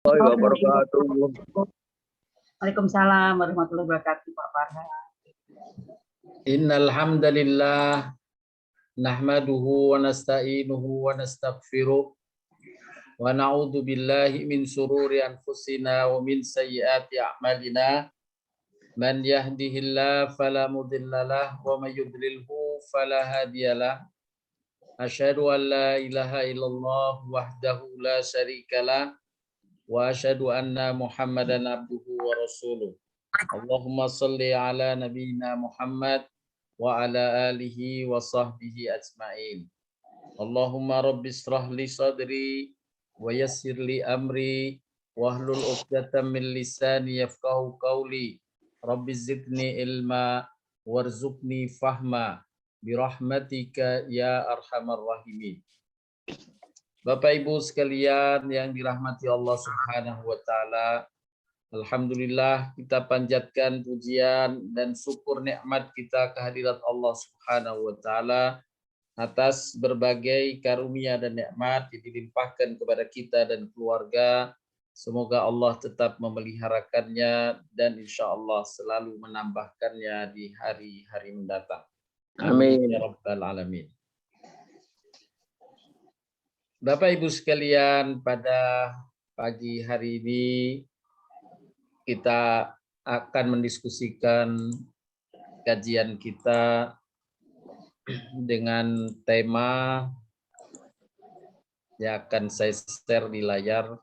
Wabarakatuh. Waalaikumsalam warahmatullahi wabarakatuh, Pak Farhan. Innal hamdalillah nahmaduhu wa nasta'inuhu wa nastaghfiruh wa na'udzu billahi min sururi anfusina wa min sayyiati a'malina. Man yahdihillahu fala mudhillalah wa may yudlilhu fala hadiyalah. Asyhadu an la ilaha illallah wahdahu la syarikalah wa asyhadu anna Muhammadan abduhu wa rasuluh. Allahumma salli ala nabiyyina Muhammad wa ala alihi wa sahbihi ajma'in. Allahumma rabbi israh li sadri wa yassir li amri wahlul 'uqdatam min lisani yafqahu qawli. Rabbi zidni ilma warzuqni fahma birahmatika ya arhamar rahimin. Bapak Ibu sekalian yang dirahmati Allah Subhanahu wa taala, alhamdulillah kita panjatkan pujian dan syukur nikmat kita kehadirat Allah Subhanahu wa taala atas berbagai karunia dan nikmat yang dilimpahkan kepada kita dan keluarga. Semoga Allah tetap memeliharakannya dan insya Allah selalu menambahkannya di hari-hari mendatang. Amin ya rabbal alamin. Bapak Ibu sekalian, pada pagi hari ini kita akan mendiskusikan kajian kita dengan tema yang akan saya share di layar.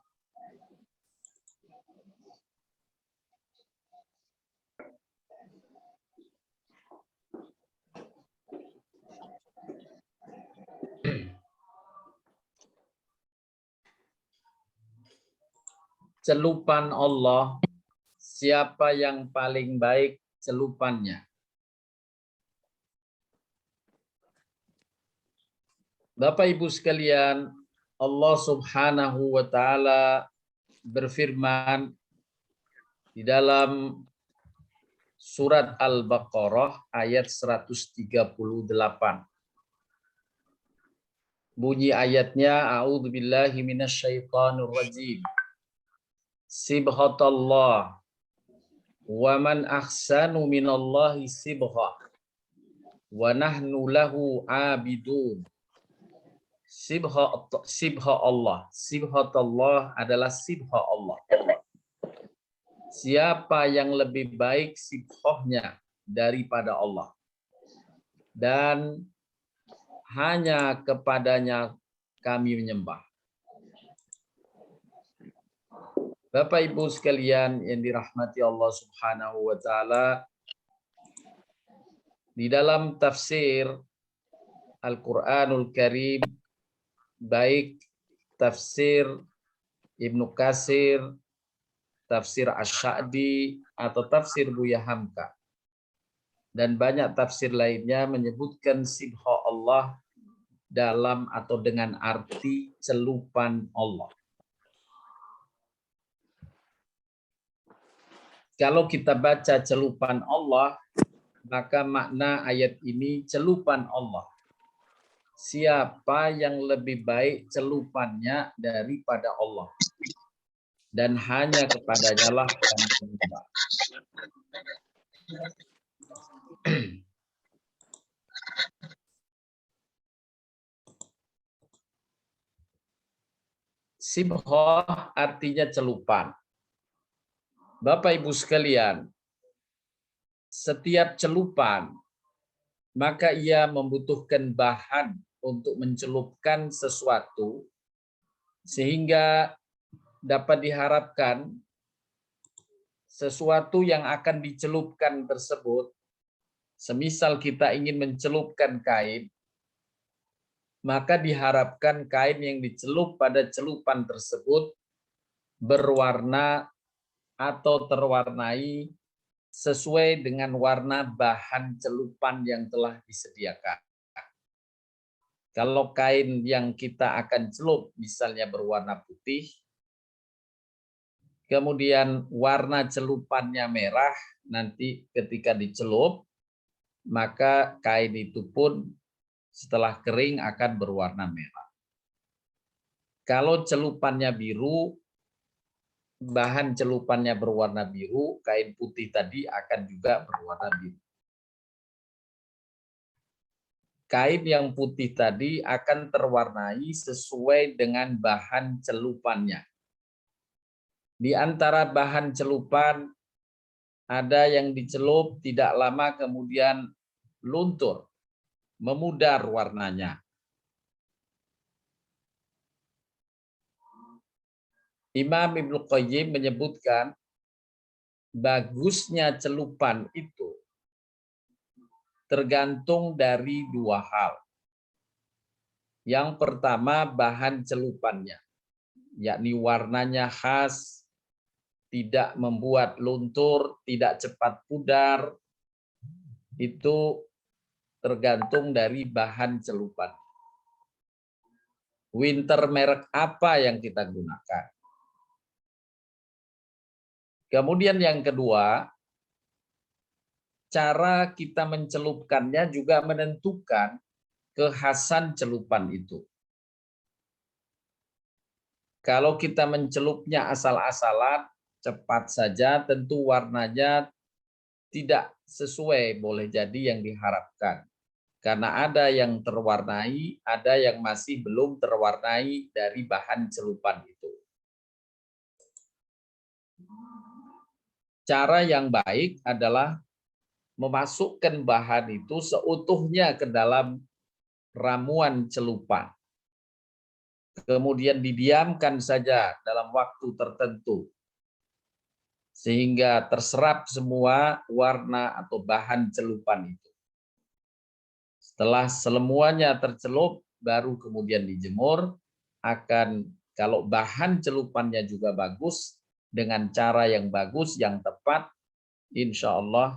Celupan Allah, siapa yang paling baik celupannya? Bapak Ibu sekalian, Allah Subhanahu wa taala berfirman di dalam surat Al-Baqarah ayat 138. Bunyi ayatnya, a'udzubillahi minasyaitonir rajim. Sibghatallah wa man ahsanu minallahi sibghah wa nahnu lahu abidun. Sibha Allah. Sibhatullah adalah sibha Allah. Siapa yang lebih baik sibhahnya daripada Allah. Dan hanya kepadanya kami menyembah. Bapak Ibu sekalian yang dirahmati Allah Subhanahu wa taala, di dalam tafsir Al-Qur'anul Karim, baik tafsir Ibnu Katsir, tafsir Asy-Sya'di atau tafsir Buya Hamka, dan banyak tafsir lainnya menyebutkan sibha Allah dalam atau dengan arti celupan Allah. Kalau kita baca celupan Allah, maka makna ayat ini celupan Allah. Siapa yang lebih baik celupannya daripada Allah. Dan hanya kepadanya lah kami menyembah. Sibghah artinya celupan. Bapak Ibu sekalian, setiap celupan maka ia membutuhkan bahan untuk mencelupkan sesuatu sehingga dapat diharapkan sesuatu yang akan dicelupkan tersebut, semisal kita ingin mencelupkan kain, maka diharapkan kain yang dicelup pada celupan tersebut berwarna atau terwarnai sesuai dengan warna bahan celupan yang telah disediakan. Kalau kain yang kita akan celup misalnya berwarna putih, kemudian warna celupannya merah, nanti ketika dicelup, maka kain itu pun setelah kering akan berwarna merah. Kalau celupannya biru, bahan celupannya berwarna biru, kain putih tadi akan juga berwarna biru. Kain yang putih tadi akan terwarnai sesuai dengan bahan celupannya. Di antara bahan celupan ada yang dicelup tidak lama kemudian luntur, memudar warnanya. Imam Ibnu Qayyim menyebutkan bagusnya celupan itu tergantung dari dua hal. Yang pertama bahan celupannya, yakni warnanya khas, tidak membuat luntur, tidak cepat pudar, itu tergantung dari bahan celupan. Winter merek apa yang kita gunakan. Kemudian yang kedua, cara kita mencelupkannya juga menentukan kekhasan celupan itu. Kalau kita mencelupnya asal-asalan, cepat saja, tentu warnanya tidak sesuai, boleh jadi yang diharapkan. Karena ada yang terwarnai, ada yang masih belum terwarnai dari bahan celupan itu. Cara yang baik adalah memasukkan bahan itu seutuhnya ke dalam ramuan celupan. Kemudian didiamkan saja dalam waktu tertentu. Sehingga terserap semua warna atau bahan celupan itu. Setelah semuanya tercelup, baru kemudian dijemur, akan kalau bahan celupannya juga bagus, dengan cara yang bagus, yang tepat, insya Allah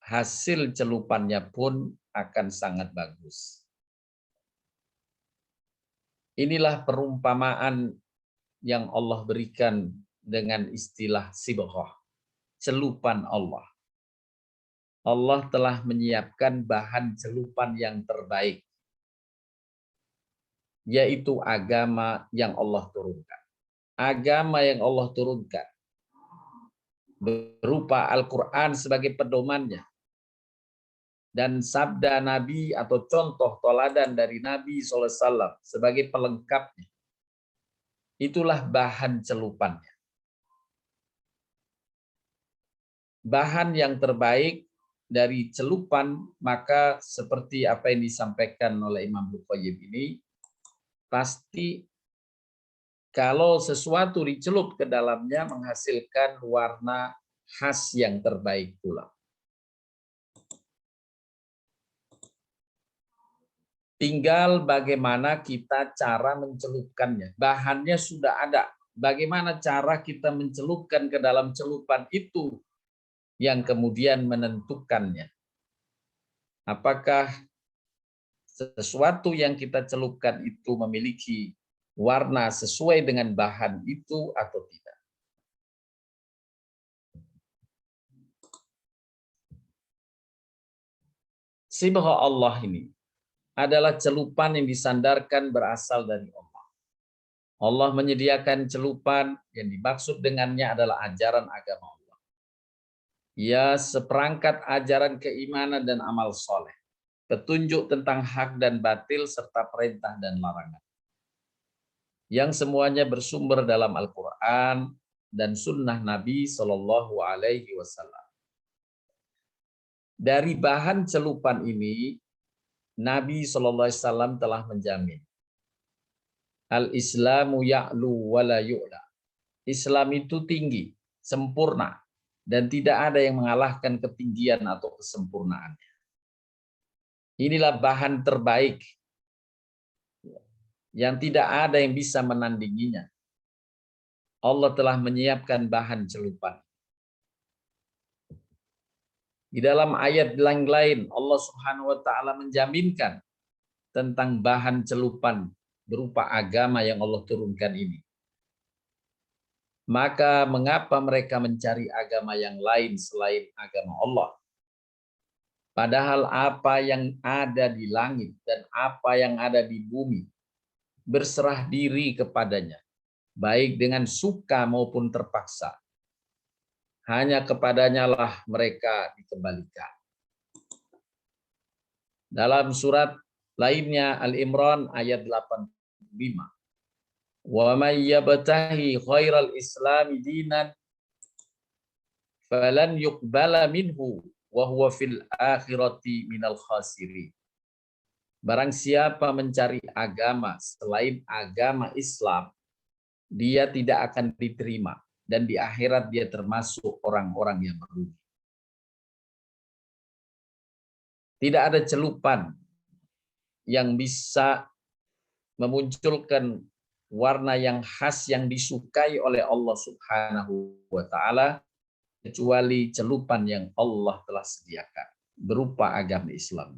hasil celupannya pun akan sangat bagus. Inilah perumpamaan yang Allah berikan dengan istilah sibghah, celupan Allah. Allah telah menyiapkan bahan celupan yang terbaik, yaitu agama yang Allah turunkan. Agama yang Allah turunkan berupa Al-Quran sebagai pedomannya, dan sabda Nabi atau contoh toladan dari Nabi SAW sebagai pelengkapnya. Itulah bahan celupannya. Bahan yang terbaik dari celupan, maka seperti apa yang disampaikan oleh Imam Ibnu Qayyim ini, pasti kalau sesuatu dicelup ke dalamnya menghasilkan warna khas yang terbaik pula. Tinggal bagaimana kita cara mencelupkannya. Bahannya sudah ada. Bagaimana cara kita mencelupkan ke dalam celupan itu yang kemudian menentukannya. Apakah sesuatu yang kita celupkan itu memiliki warna sesuai dengan bahan itu atau tidak. Sibghah Allah ini adalah celupan yang disandarkan berasal dari Allah. Allah menyediakan celupan yang dimaksud dengannya adalah ajaran agama Allah. Ya, seperangkat ajaran keimanan dan amal soleh, petunjuk tentang hak dan batil serta perintah dan larangan, yang semuanya bersumber dalam Al-Quran dan Sunnah Nabi Shallallahu Alaihi Wasallam. Dari bahan celupan ini, Nabi Shallallahu Alaihi Wasallam telah menjamin, Al-Islamu ya'lu wa la yu'la. Islam itu tinggi, sempurna, dan tidak ada yang mengalahkan ketinggian atau kesempurnaannya. Inilah bahan terbaik yang tidak ada yang bisa menandinginya. Allah telah menyiapkan bahan celupan. Di dalam ayat lain Allah Subhanahu wa taala menjaminkan tentang bahan celupan berupa agama yang Allah turunkan ini. Maka mengapa mereka mencari agama yang lain selain agama Allah? Padahal apa yang ada di langit dan apa yang ada di bumi berserah diri kepadanya. baik dengan suka maupun terpaksa. Hanya kepadanya lah mereka dikembalikan. Dalam surat lainnya Al-Imran ayat 85. Wa may yabtahi khairal islami dinan falan yuqbala minhu wa huwa fil akhirati minal khasirin. Barang siapa mencari agama selain agama Islam, dia tidak akan diterima dan di akhirat dia termasuk orang-orang yang merugi. Tidak ada celupan yang bisa memunculkan warna yang khas yang disukai oleh Allah Subhanahu wa taala kecuali celupan yang Allah telah sediakan berupa agama Islam.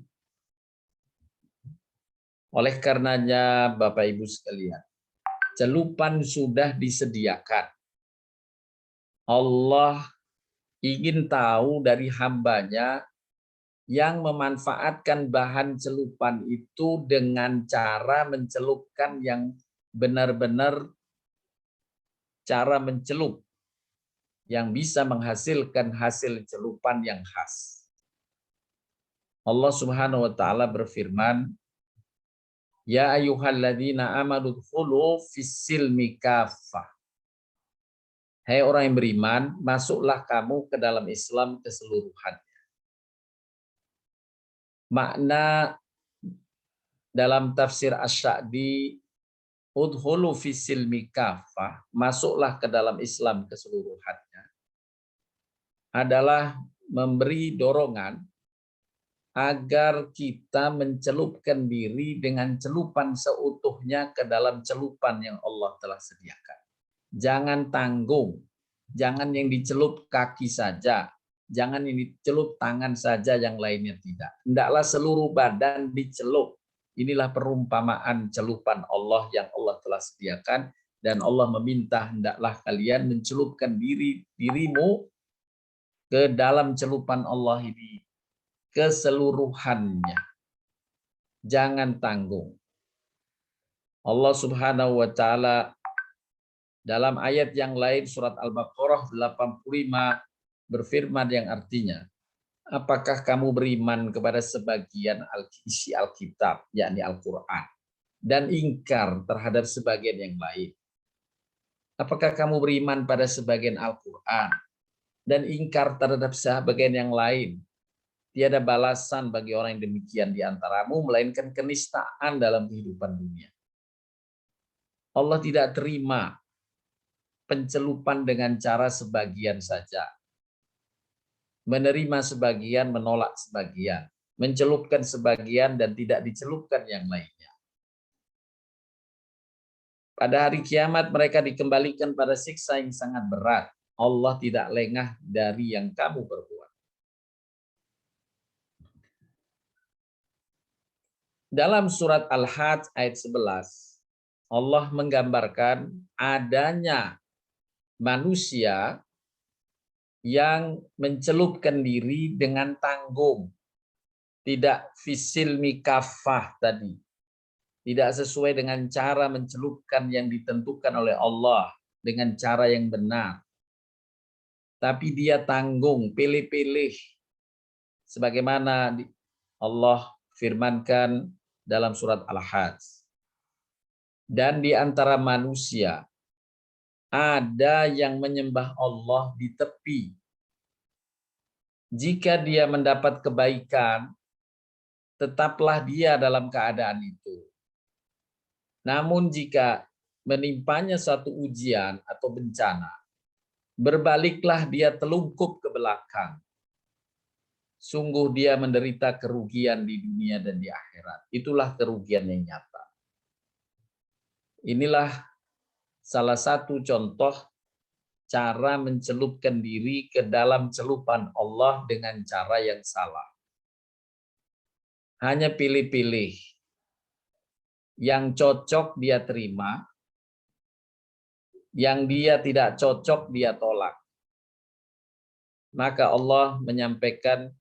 Oleh karenanya Bapak Ibu sekalian, celupan sudah disediakan. Allah ingin tahu dari hambanya yang memanfaatkan bahan celupan itu dengan cara mencelupkan yang benar-benar cara mencelup yang bisa menghasilkan hasil celupan yang khas. Allah Subhanahu wa taala berfirman, "Ya ayyuhalladzina amanu dkhulu fis-silmi kaffah." Hai orang yang beriman, masuklah kamu ke dalam Islam keseluruhan. Makna dalam tafsir Asy-Sya'di, udkhulu fis-silmi kaffah, masuklah ke dalam Islam keseluruhannya, adalah memberi dorongan agar kita mencelupkan diri dengan celupan seutuhnya ke dalam celupan yang Allah telah sediakan. Jangan tanggung, jangan yang dicelup kaki saja, jangan yang dicelup tangan saja, yang lainnya tidak. Hendaklah seluruh badan dicelup. Inilah perumpamaan celupan Allah yang Allah telah sediakan, dan Allah meminta hendaklah kalian mencelupkan dirimu ke dalam celupan Allah ini keseluruhannya. Jangan tanggung. Allah Subhanahu wa taala dalam ayat yang lain surat Al-Baqarah 85 berfirman yang artinya, apakah kamu beriman kepada sebagian isi Alkitab, yakni Al-Quran, dan ingkar terhadap sebagian yang lain? Apakah kamu beriman pada sebagian Al-Quran dan ingkar terhadap sebagian yang lain? Tiada balasan bagi orang yang demikian di antaramu, melainkan kenistaan dalam kehidupan dunia. Allah tidak terima pencelupan dengan cara sebagian saja. Menerima sebagian, menolak sebagian. Mencelupkan sebagian dan tidak dicelupkan yang lainnya. Pada hari kiamat mereka dikembalikan pada siksa yang sangat berat. Allah tidak lengah dari yang kamu perbuat. Dalam surat Al-Hajj ayat 11, Allah menggambarkan adanya manusia yang mencelupkan diri dengan tanggung. Tidak fisilmi kafah tadi. Tidak sesuai dengan cara mencelupkan yang ditentukan oleh Allah dengan cara yang benar. Tapi dia tanggung, pilih-pilih. Sebagaimana Allah firmankan dalam surat Al-Hajj. Dan di antara manusia ada yang menyembah Allah di tepi. Jika dia mendapat kebaikan, tetaplah dia dalam keadaan itu. Namun jika menimpanya satu ujian atau bencana, berbaliklah dia telungkup ke belakang. Sungguh dia menderita kerugian di dunia dan di akhirat. Itulah kerugian yang nyata. Inilah salah satu contoh cara mencelupkan diri ke dalam celupan Allah dengan cara yang salah. Hanya pilih-pilih. Yang cocok dia terima, yang dia tidak cocok dia tolak. Maka Allah menyampaikan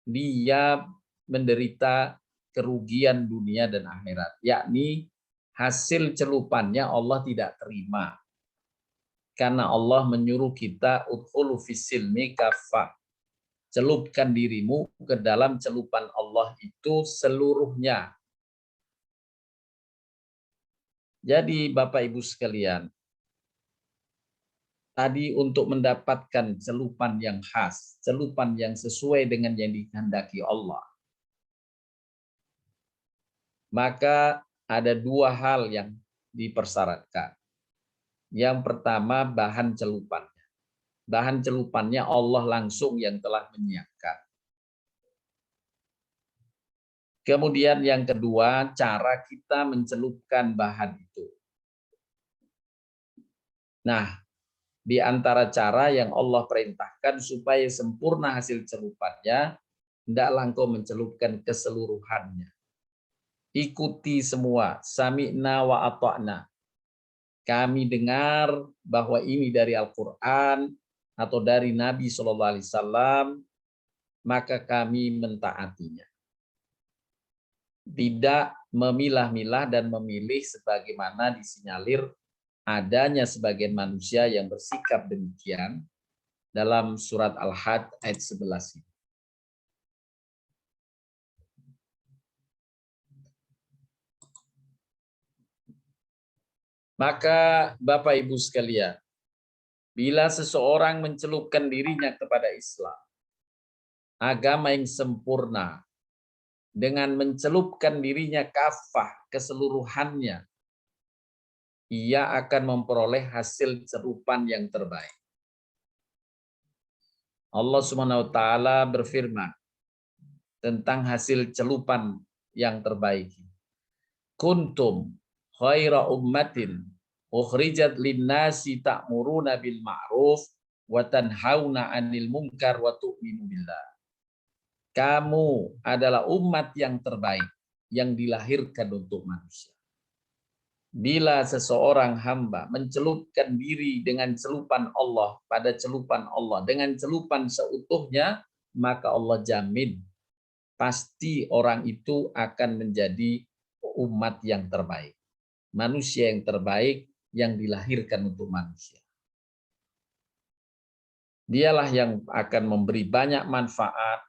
dia menderita kerugian dunia dan akhirat, yakni hasil celupannya Allah tidak terima. Karena Allah menyuruh kita udkhulu fis-silmi kaffah. Celupkan dirimu ke dalam celupan Allah itu seluruhnya. Jadi Bapak Ibu sekalian, tadi untuk mendapatkan celupan yang khas, celupan yang sesuai dengan yang dikehendaki Allah, maka ada dua hal yang dipersyaratkan. Yang pertama, bahan celupan. Bahan celupannya Allah langsung yang telah menyiapkan. Kemudian yang kedua, cara kita mencelupkan bahan itu. Nah, di antara cara yang Allah perintahkan supaya sempurna hasil celupannya, hendaklah engkau mencelupkan keseluruhannya. Ikuti semua, sami'na wa ata'na. Kami dengar bahwa ini dari Al-Quran atau dari Nabi SAW, maka kami mentaatinya. Tidak memilah-milah dan memilih sebagaimana disinyalir adanya sebagian manusia yang bersikap demikian dalam surat Al-Had ayat 11 ini. Maka Bapak Ibu sekalian, bila seseorang mencelupkan dirinya kepada Islam, agama yang sempurna, dengan mencelupkan dirinya kafah keseluruhannya, ia akan memperoleh hasil celupan yang terbaik. Allah Subhanahu wa taala berfirman tentang hasil celupan yang terbaik. Kuntum khaira ummatin ukhrijat linnasi ta'muruna bil ma'ruf wa tanhauna 'anil munkar wa tu'minu billah. Kamu adalah umat yang terbaik yang dilahirkan untuk manusia. Bila seseorang hamba mencelupkan diri dengan celupan Allah pada celupan Allah, dengan celupan seutuhnya, maka Allah jamin pasti orang itu akan menjadi umat yang terbaik. Manusia yang terbaik yang dilahirkan untuk manusia. Dialah yang akan memberi banyak manfaat.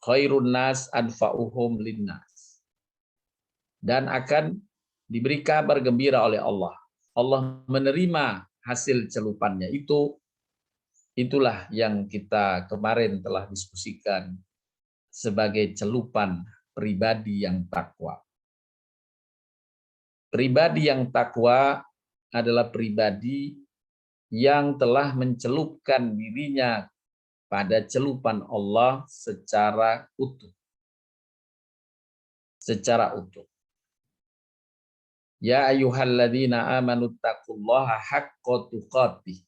Khairun nas anfa'uhum linnas. Dan akan diberi kabar gembira oleh Allah. Allah menerima hasil celupannya itu. Itulah yang kita kemarin telah diskusikan sebagai celupan pribadi yang takwa. Pribadi yang takwa adalah pribadi yang telah mencelupkan dirinya pada celupan Allah secara utuh. Secara utuh. Ya ayyuhalladzina amanu taqullaha haqqa tuqatih.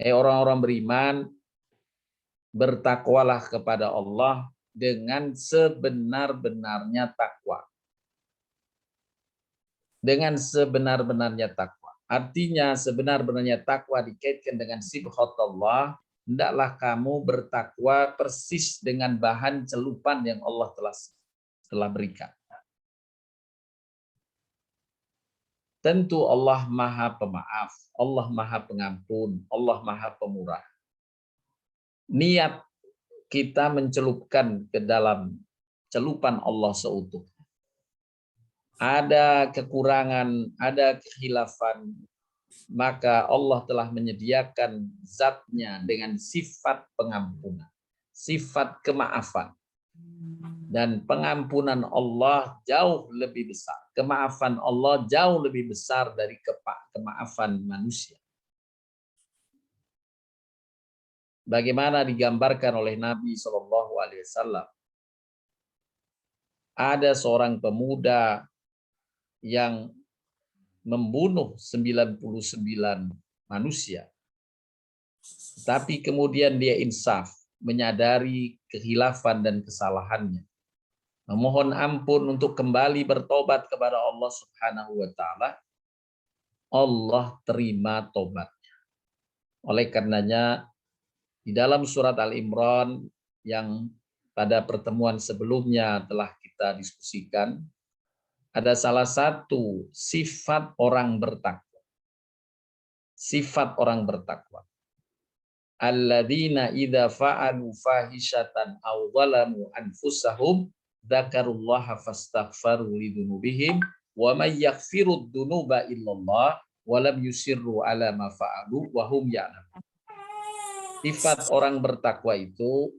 Orang-orang beriman, bertakwalah kepada Allah dengan sebenar-benarnya takwa. Dengan sebenar-benarnya takwa. Artinya sebenar-benarnya takwa dikaitkan dengan sibghatullah, hendaklah kamu bertakwa persis dengan bahan celupan yang Allah telah berikan. Tentu Allah Maha Pemaaf, Allah Maha Pengampun, Allah Maha Pemurah. Niat kita mencelupkan ke dalam celupan Allah seutuhnya. Ada kekurangan, ada kekhilafan, maka Allah telah menyediakan zatnya dengan sifat pengampunan, sifat kemaafan. Dan pengampunan Allah jauh lebih besar. Kemaafan Allah jauh lebih besar dari kemaafan manusia. Bagaimana digambarkan oleh Nabi SAW. Ada seorang pemuda yang membunuh 99 manusia. Tapi kemudian dia insaf, menyadari kehilafan dan kesalahannya. Memohon ampun untuk kembali bertobat kepada Allah Subhanahu wa taala. Allah terima tobatnya. Oleh karenanya di dalam surat Al-Imran yang pada pertemuan sebelumnya telah kita diskusikan, ada salah satu sifat orang bertakwa. sifat orang bertakwa. Alladzina idza fa'alu fahishatan aw zalamu anfusahum dzakarullaha fastaghfaru lidzunubihim wa may yaghfirud dzunuba illallah wa lam yusirru ala ma fa'alu wa hum ya'lamun. Sifat orang bertakwa itu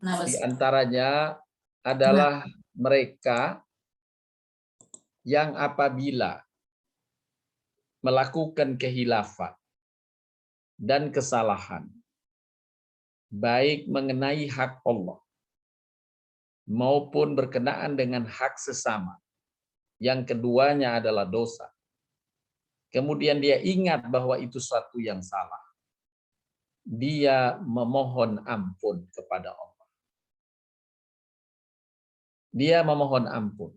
di antaranya adalah mereka yang apabila melakukan kehilafan dan kesalahan, baik mengenai hak Allah maupun berkenaan dengan hak sesama, yang keduanya adalah dosa. Kemudian dia ingat bahwa itu suatu yang salah. Dia memohon ampun kepada Allah. Dia memohon ampun.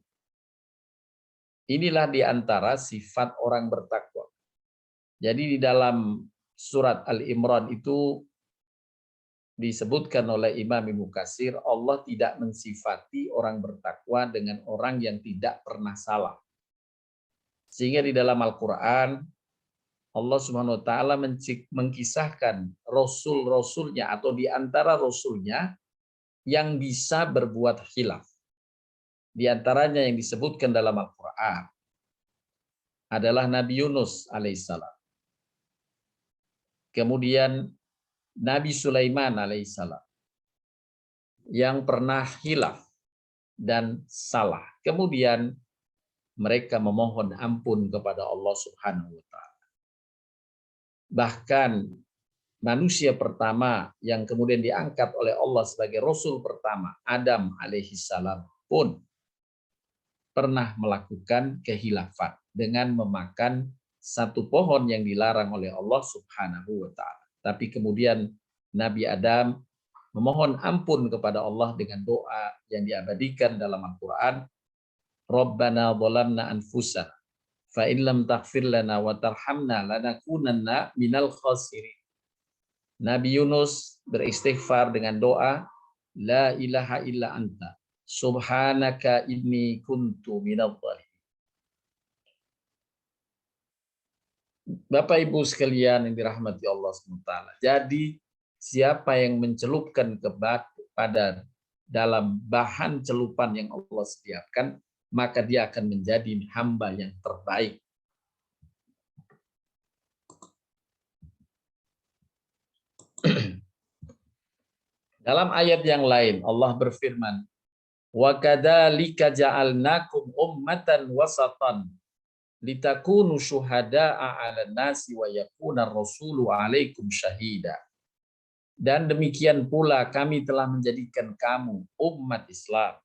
Inilah di antara sifat orang bertakwa. Jadi di dalam surat Al-Imran itu disebutkan oleh Imam Ibnu Katsir, Allah tidak mensifati orang bertakwa dengan orang yang tidak pernah salah. Sehingga di dalam Al-Quran, Allah Subhanahu wa Ta'ala mengkisahkan rasul-rasulnya atau di antara rasulnya yang bisa berbuat khilaf. Di antaranya yang disebutkan dalam Al-Quran adalah Nabi Yunus alaihissalam. Kemudian Nabi Sulaiman alaihissalam yang pernah khilaf dan salah. Kemudian mereka memohon ampun kepada Allah Subhanahu wa Ta'ala. Bahkan manusia pertama yang kemudian diangkat oleh Allah sebagai rasul pertama, Adam alaihissalam pun pernah melakukan kehilafan dengan memakan satu pohon yang dilarang oleh Allah Subhanahu wa Ta'ala. Tapi kemudian Nabi Adam memohon ampun kepada Allah dengan doa yang diabadikan dalam Al-Quran. Rabbana zalamna anfusana fa in lam taghfir lana wa tarhamna lanakunanna minal khasirin. Nabi Yunus beristighfar dengan doa, la ilaha illa anta subhanaka inni kuntu minadh dhalimin. Bapak Ibu sekalian yang dirahmati Allah SWT. Jadi siapa yang mencelupkan kepada dalam bahan celupan yang Allah sediakan, maka dia akan menjadi hamba yang terbaik. Dalam ayat yang lain Allah berfirman, wa kadzalika ja'alnakum ummatan wasatan litakunu syuhada'a 'alan nasi wa yakuna rasulu 'alaikum syahida. Dan demikian pula kami telah menjadikan kamu umat Islam,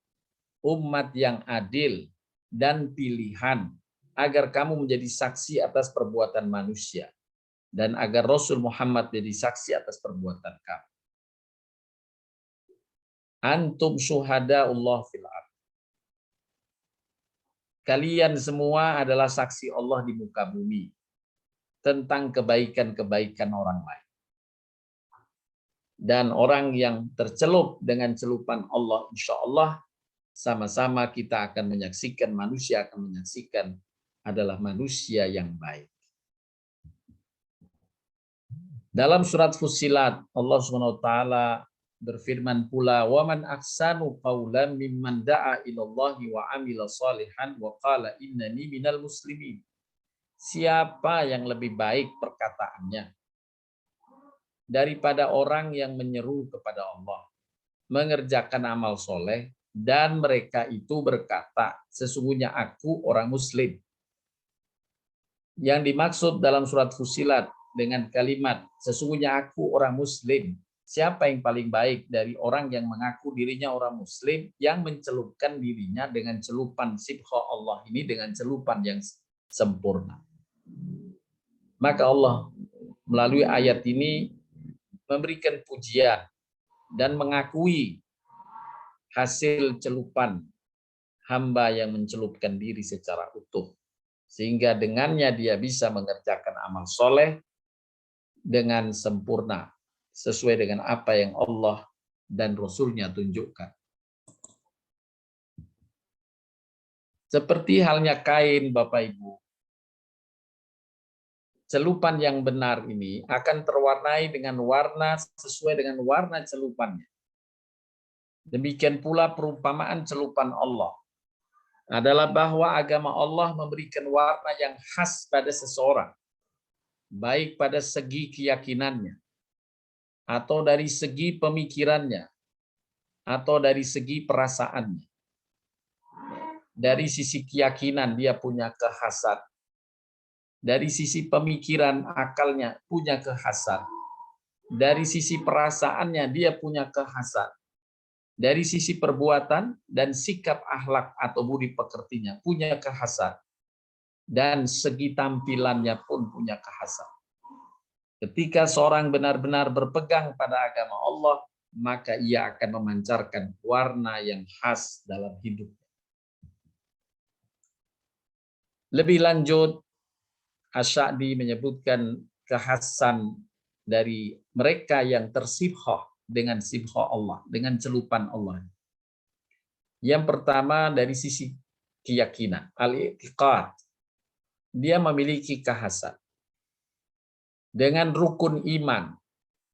umat yang adil dan pilihan, agar kamu menjadi saksi atas perbuatan manusia dan agar Rasul Muhammad menjadi saksi atas perbuatan kamu. Antum syuhada'ullah fil ardh. Kalian semua adalah saksi Allah di muka bumi tentang kebaikan-kebaikan orang lain. Dan orang yang tercelup dengan celupan Allah, insya Allah sama-sama kita akan menyaksikan, manusia akan menyaksikan adalah manusia yang baik. Dalam surat Fussilat, Allah SWT berfirman pula, wa man ahsanu qawlan mimman da'a ilallahi wa amila salihan wa qala innani minal muslimin. Siapa yang lebih baik perkataannya daripada orang yang menyeru kepada Allah, mengerjakan amal soleh, dan mereka itu berkata, sesungguhnya aku orang muslim. Yang dimaksud dalam surat Fussilat dengan kalimat, sesungguhnya aku orang muslim. Siapa yang paling baik dari orang yang mengaku dirinya orang muslim, yang mencelupkan dirinya dengan celupan sibgha Allah ini, dengan celupan yang sempurna. Maka Allah melalui ayat ini memberikan pujian dan mengakui hasil celupan hamba yang mencelupkan diri secara utuh, sehingga dengannya dia bisa mengerjakan amal soleh dengan sempurna sesuai dengan apa yang Allah dan Rasul-Nya tunjukkan. Seperti halnya Kain, Bapak Ibu. celupan yang benar ini akan terwarnai dengan warna sesuai dengan warna celupannya. Demikian pula perumpamaan celupan Allah adalah bahwa agama Allah memberikan warna yang khas pada seseorang, baik pada segi keyakinannya, atau dari segi pemikirannya, atau dari segi perasaannya. Dari sisi keyakinan dia punya kekhasan. Dari sisi pemikiran akalnya punya kekhasan. Dari sisi perasaannya dia punya kekhasan. Dari sisi perbuatan dan sikap akhlak atau budi pekertinya punya kekhasan. Dan segi tampilannya pun punya kekhasan. Ketika seorang benar-benar berpegang pada agama Allah, maka ia akan memancarkan warna yang khas dalam hidup. Lebih lanjut, Asy-Sya'bi menyebutkan kekhasan dari mereka yang tersibhah dengan sibhah Allah, dengan celupan Allah. Yang pertama dari sisi keyakinan, al-i'tiqad. Dia memiliki kekhasan. Dengan rukun iman,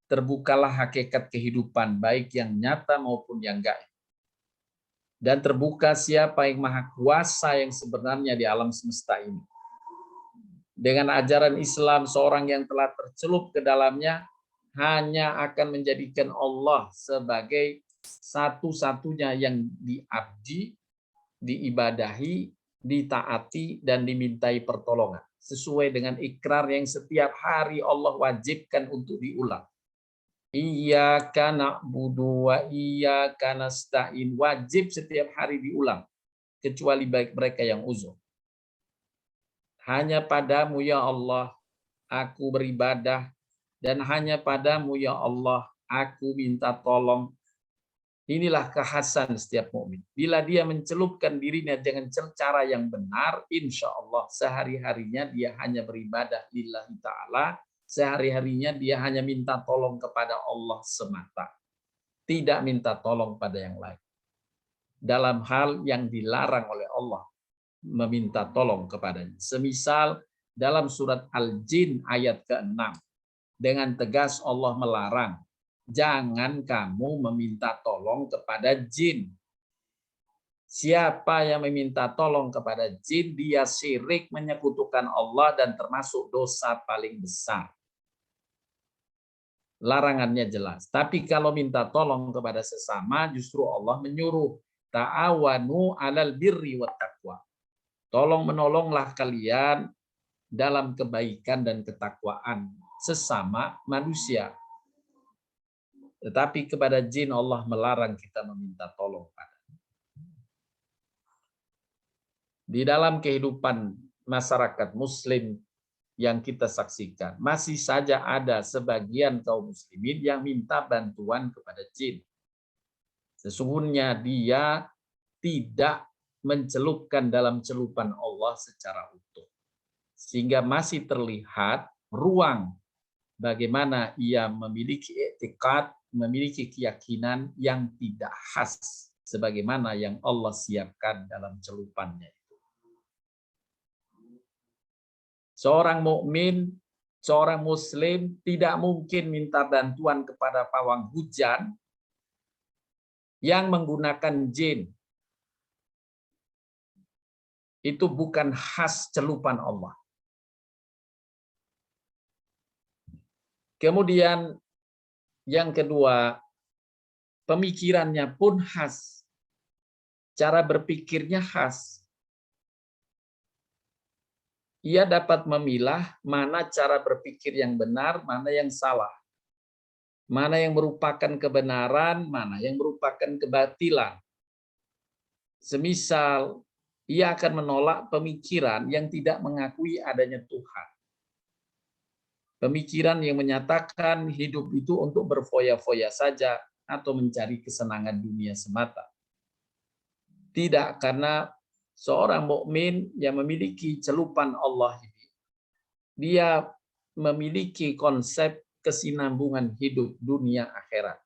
terbukalah hakikat kehidupan, baik yang nyata maupun yang gaib. Dan terbuka siapa yang maha kuasa yang sebenarnya di alam semesta ini. Dengan ajaran Islam, seorang yang telah tercelup ke dalamnya hanya akan menjadikan Allah sebagai satu-satunya yang diabdi, diibadahi, ditaati, dan dimintai pertolongan. Sesuai dengan ikrar yang setiap hari Allah wajibkan untuk diulang. Iyyaka na'budu wa iyyaka nasta'in, wajib setiap hari diulang, kecuali baik mereka yang uzur. Hanya padamu ya Allah aku beribadah, dan hanya padamu ya Allah aku minta tolong. Inilah kekhasan setiap mukmin. Bila dia mencelupkan dirinya dengan cara yang benar, insya Allah sehari-harinya dia hanya beribadah lillahi ta'ala, sehari-harinya dia hanya minta tolong kepada Allah semata. Tidak minta tolong pada yang lain. Dalam hal yang dilarang oleh Allah, meminta tolong kepadanya. Semisal dalam surat Al-Jin ayat ke-6. Dengan tegas Allah melarang, jangan kamu meminta tolong kepada jin. Siapa yang meminta tolong kepada jin, dia syirik, menyekutukan Allah, dan termasuk dosa paling besar. Larangannya jelas. Tapi kalau minta tolong kepada sesama, justru Allah menyuruh, ta'awanu 'alal birri wat taqwa. Tolong menolonglah kalian dalam kebaikan dan ketakwaan sesama manusia. Tetapi kepada jin Allah melarang kita meminta tolong pada. Di dalam kehidupan masyarakat muslim yang kita saksikan, masih saja ada sebagian kaum muslimin yang minta bantuan kepada jin. Sesungguhnya dia tidak mencelupkan dalam celupan Allah secara utuh. Sehingga masih terlihat ruang bagaimana ia memiliki i'tiqad, memiliki keyakinan yang tidak khas sebagaimana yang Allah siapkan dalam celupannya itu. Seorang mukmin, seorang muslim tidak mungkin minta bantuan kepada pawang hujan yang menggunakan jin. Itu bukan khas celupan Allah. Kemudian yang kedua, pemikirannya pun khas. Cara berpikirnya khas. Ia dapat memilah mana cara berpikir yang benar, mana yang salah. Mana yang merupakan kebenaran, mana yang merupakan kebatilan. Semisal, ia akan menolak pemikiran yang tidak mengakui adanya Tuhan. Pemikiran yang menyatakan hidup itu untuk berfoya-foya saja atau mencari kesenangan dunia semata. Tidak, karena seorang mukmin yang memiliki celupan Allah ini, dia memiliki konsep kesinambungan hidup dunia akhirat.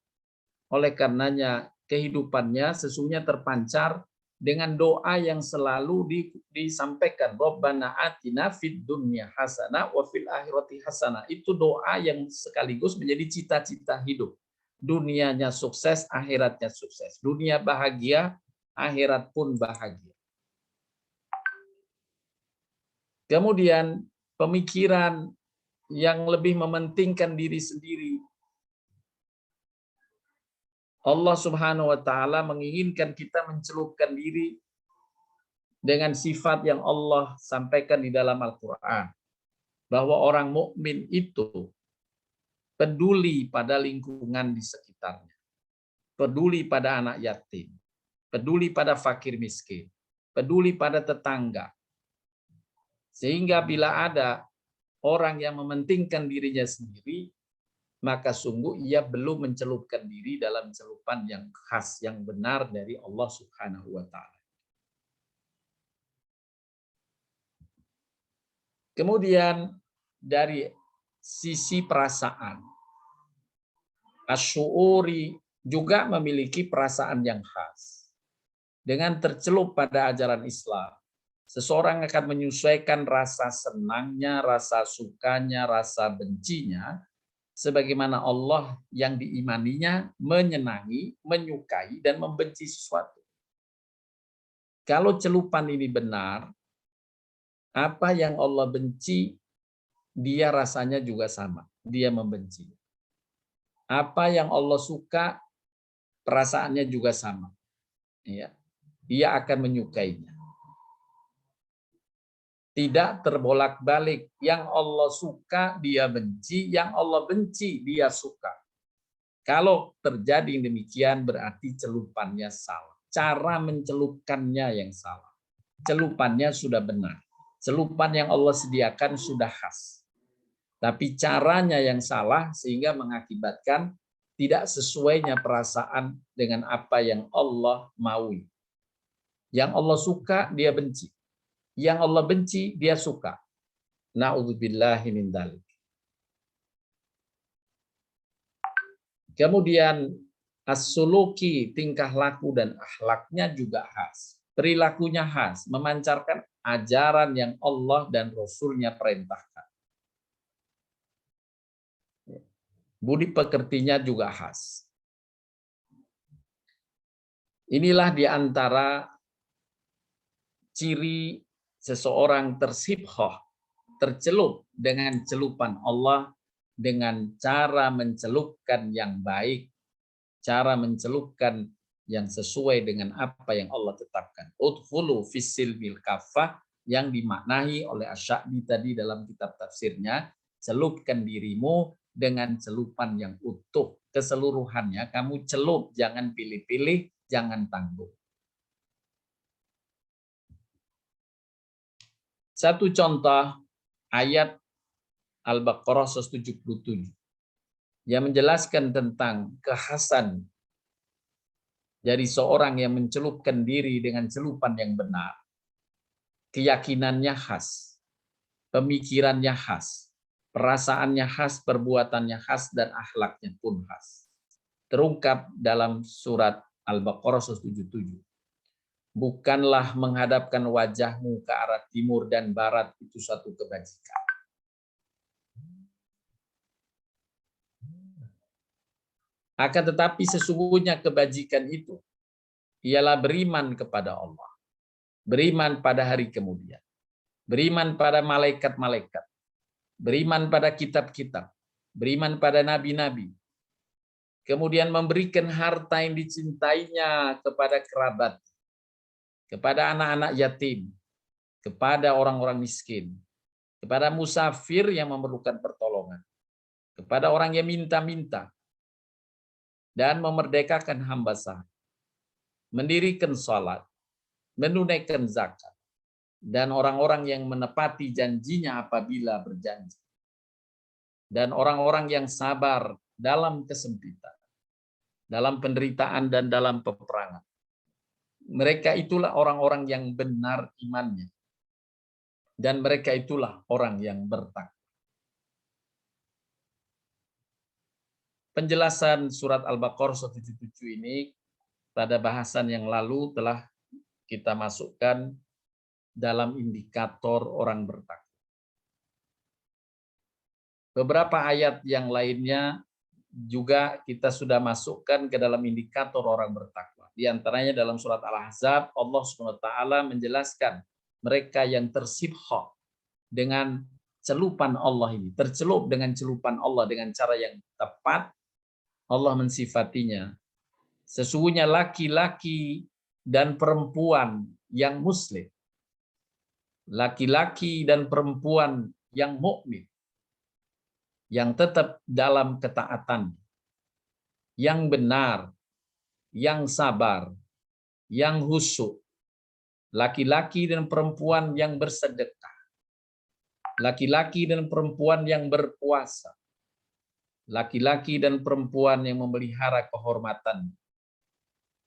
Oleh karenanya kehidupannya sesungguhnya terpancar dengan doa yang selalu disampaikan, Rabbana atina fid dunya hasanah wa fil akhirati hasanah. Itu doa yang sekaligus menjadi cita-cita hidup. Dunianya sukses, akhiratnya sukses. Dunia bahagia, akhirat pun bahagia. Kemudian pemikiran yang lebih mementingkan diri sendiri. Allah Subhanahu wa taala menginginkan kita mencelupkan diri dengan sifat yang Allah sampaikan di dalam Al-Qur'an, bahwa orang mukmin itu peduli pada lingkungan di sekitarnya, peduli pada anak yatim, peduli pada fakir miskin, peduli pada tetangga. Sehingga bila ada orang yang mementingkan dirinya sendiri, maka sungguh ia belum mencelupkan diri dalam celupan yang khas, yang benar dari Allah Subhanahu wa taala. Kemudian dari sisi perasaan, asy'uri juga memiliki perasaan yang khas. Dengan tercelup pada ajaran Islam, seseorang akan menyesuaikan rasa senangnya, rasa sukanya, rasa bencinya, sebagaimana Allah yang diimaninya menyenangi, menyukai, dan membenci sesuatu. Kalau celupan ini benar, apa yang Allah benci, dia rasanya juga sama, dia membenci. Apa yang Allah suka, perasaannya juga sama. Ya, dia akan menyukainya. Tidak terbolak-balik. Yang Allah suka, dia benci. Yang Allah benci, dia suka. Kalau terjadi demikian, berarti celupannya salah. Cara mencelupkannya yang salah. Celupannya sudah benar. Celupan yang Allah sediakan sudah khas. Tapi caranya yang salah, sehingga mengakibatkan tidak sesuainya perasaan dengan apa yang Allah maui. Yang Allah suka, dia benci. Yang Allah benci, dia suka. Na'udzubillahi min dzalik. Kemudian as-suluki, tingkah laku dan akhlaknya juga khas. Perilakunya khas, memancarkan ajaran yang Allah dan Rasul-Nya perintahkan. Budi pekertinya juga khas. Inilah di antara ciri seseorang tersibhoh, tercelup dengan celupan Allah, dengan cara mencelupkan yang baik, cara mencelupkan yang sesuai dengan apa yang Allah tetapkan. Udkhulu fis-silmil kafah, yang dimaknai oleh Asy-Sya'bi tadi dalam kitab tafsirnya, celupkan dirimu dengan celupan yang utuh, keseluruhannya kamu celup, jangan pilih-pilih, jangan tangguh. Satu contoh ayat Al-Baqarah 177 yang menjelaskan tentang kekhasan dari seorang yang mencelupkan diri dengan celupan yang benar. Keyakinannya khas, pemikirannya khas, perasaannya khas, perbuatannya khas, dan akhlaknya pun khas. Terungkap dalam surat Al-Baqarah 177. Bukanlah menghadapkan wajahmu ke arah timur dan barat itu suatu kebajikan. Akan tetapi sesungguhnya kebajikan itu ialah beriman kepada Allah, beriman pada hari kemudian, beriman pada malaikat-malaikat, beriman pada kitab-kitab, beriman pada nabi-nabi, kemudian memberikan harta yang dicintainya kepada kerabat, kepada anak-anak yatim, kepada orang-orang miskin, kepada musafir yang memerlukan pertolongan, kepada orang yang minta-minta, dan memerdekakan hamba sahaya, mendirikan salat, menunaikan zakat, dan orang-orang yang menepati janjinya apabila berjanji, dan orang-orang yang sabar dalam kesempitan, dalam penderitaan, dan dalam peperangan. Mereka itulah orang-orang yang benar imannya, dan mereka itulah orang yang bertakwa. Penjelasan surat Al-Baqarah 177 ini pada bahasan yang lalu telah kita masukkan dalam indikator orang bertakwa. Beberapa ayat yang lainnya juga kita sudah masukkan ke dalam indikator orang bertakwa. Di antaranya dalam surat Al-Ahzab, Allah SWT menjelaskan mereka yang tersibhah dengan celupan Allah ini, tercelup dengan celupan Allah dengan cara yang tepat. Allah mensifatinya, sesungguhnya laki-laki dan perempuan yang muslim, laki-laki dan perempuan yang mukmin, yang tetap dalam ketaatan, yang benar, yang sabar, yang khusyuk, laki-laki dan perempuan yang bersedekah, laki-laki dan perempuan yang berpuasa, laki-laki dan perempuan yang memelihara kehormatan,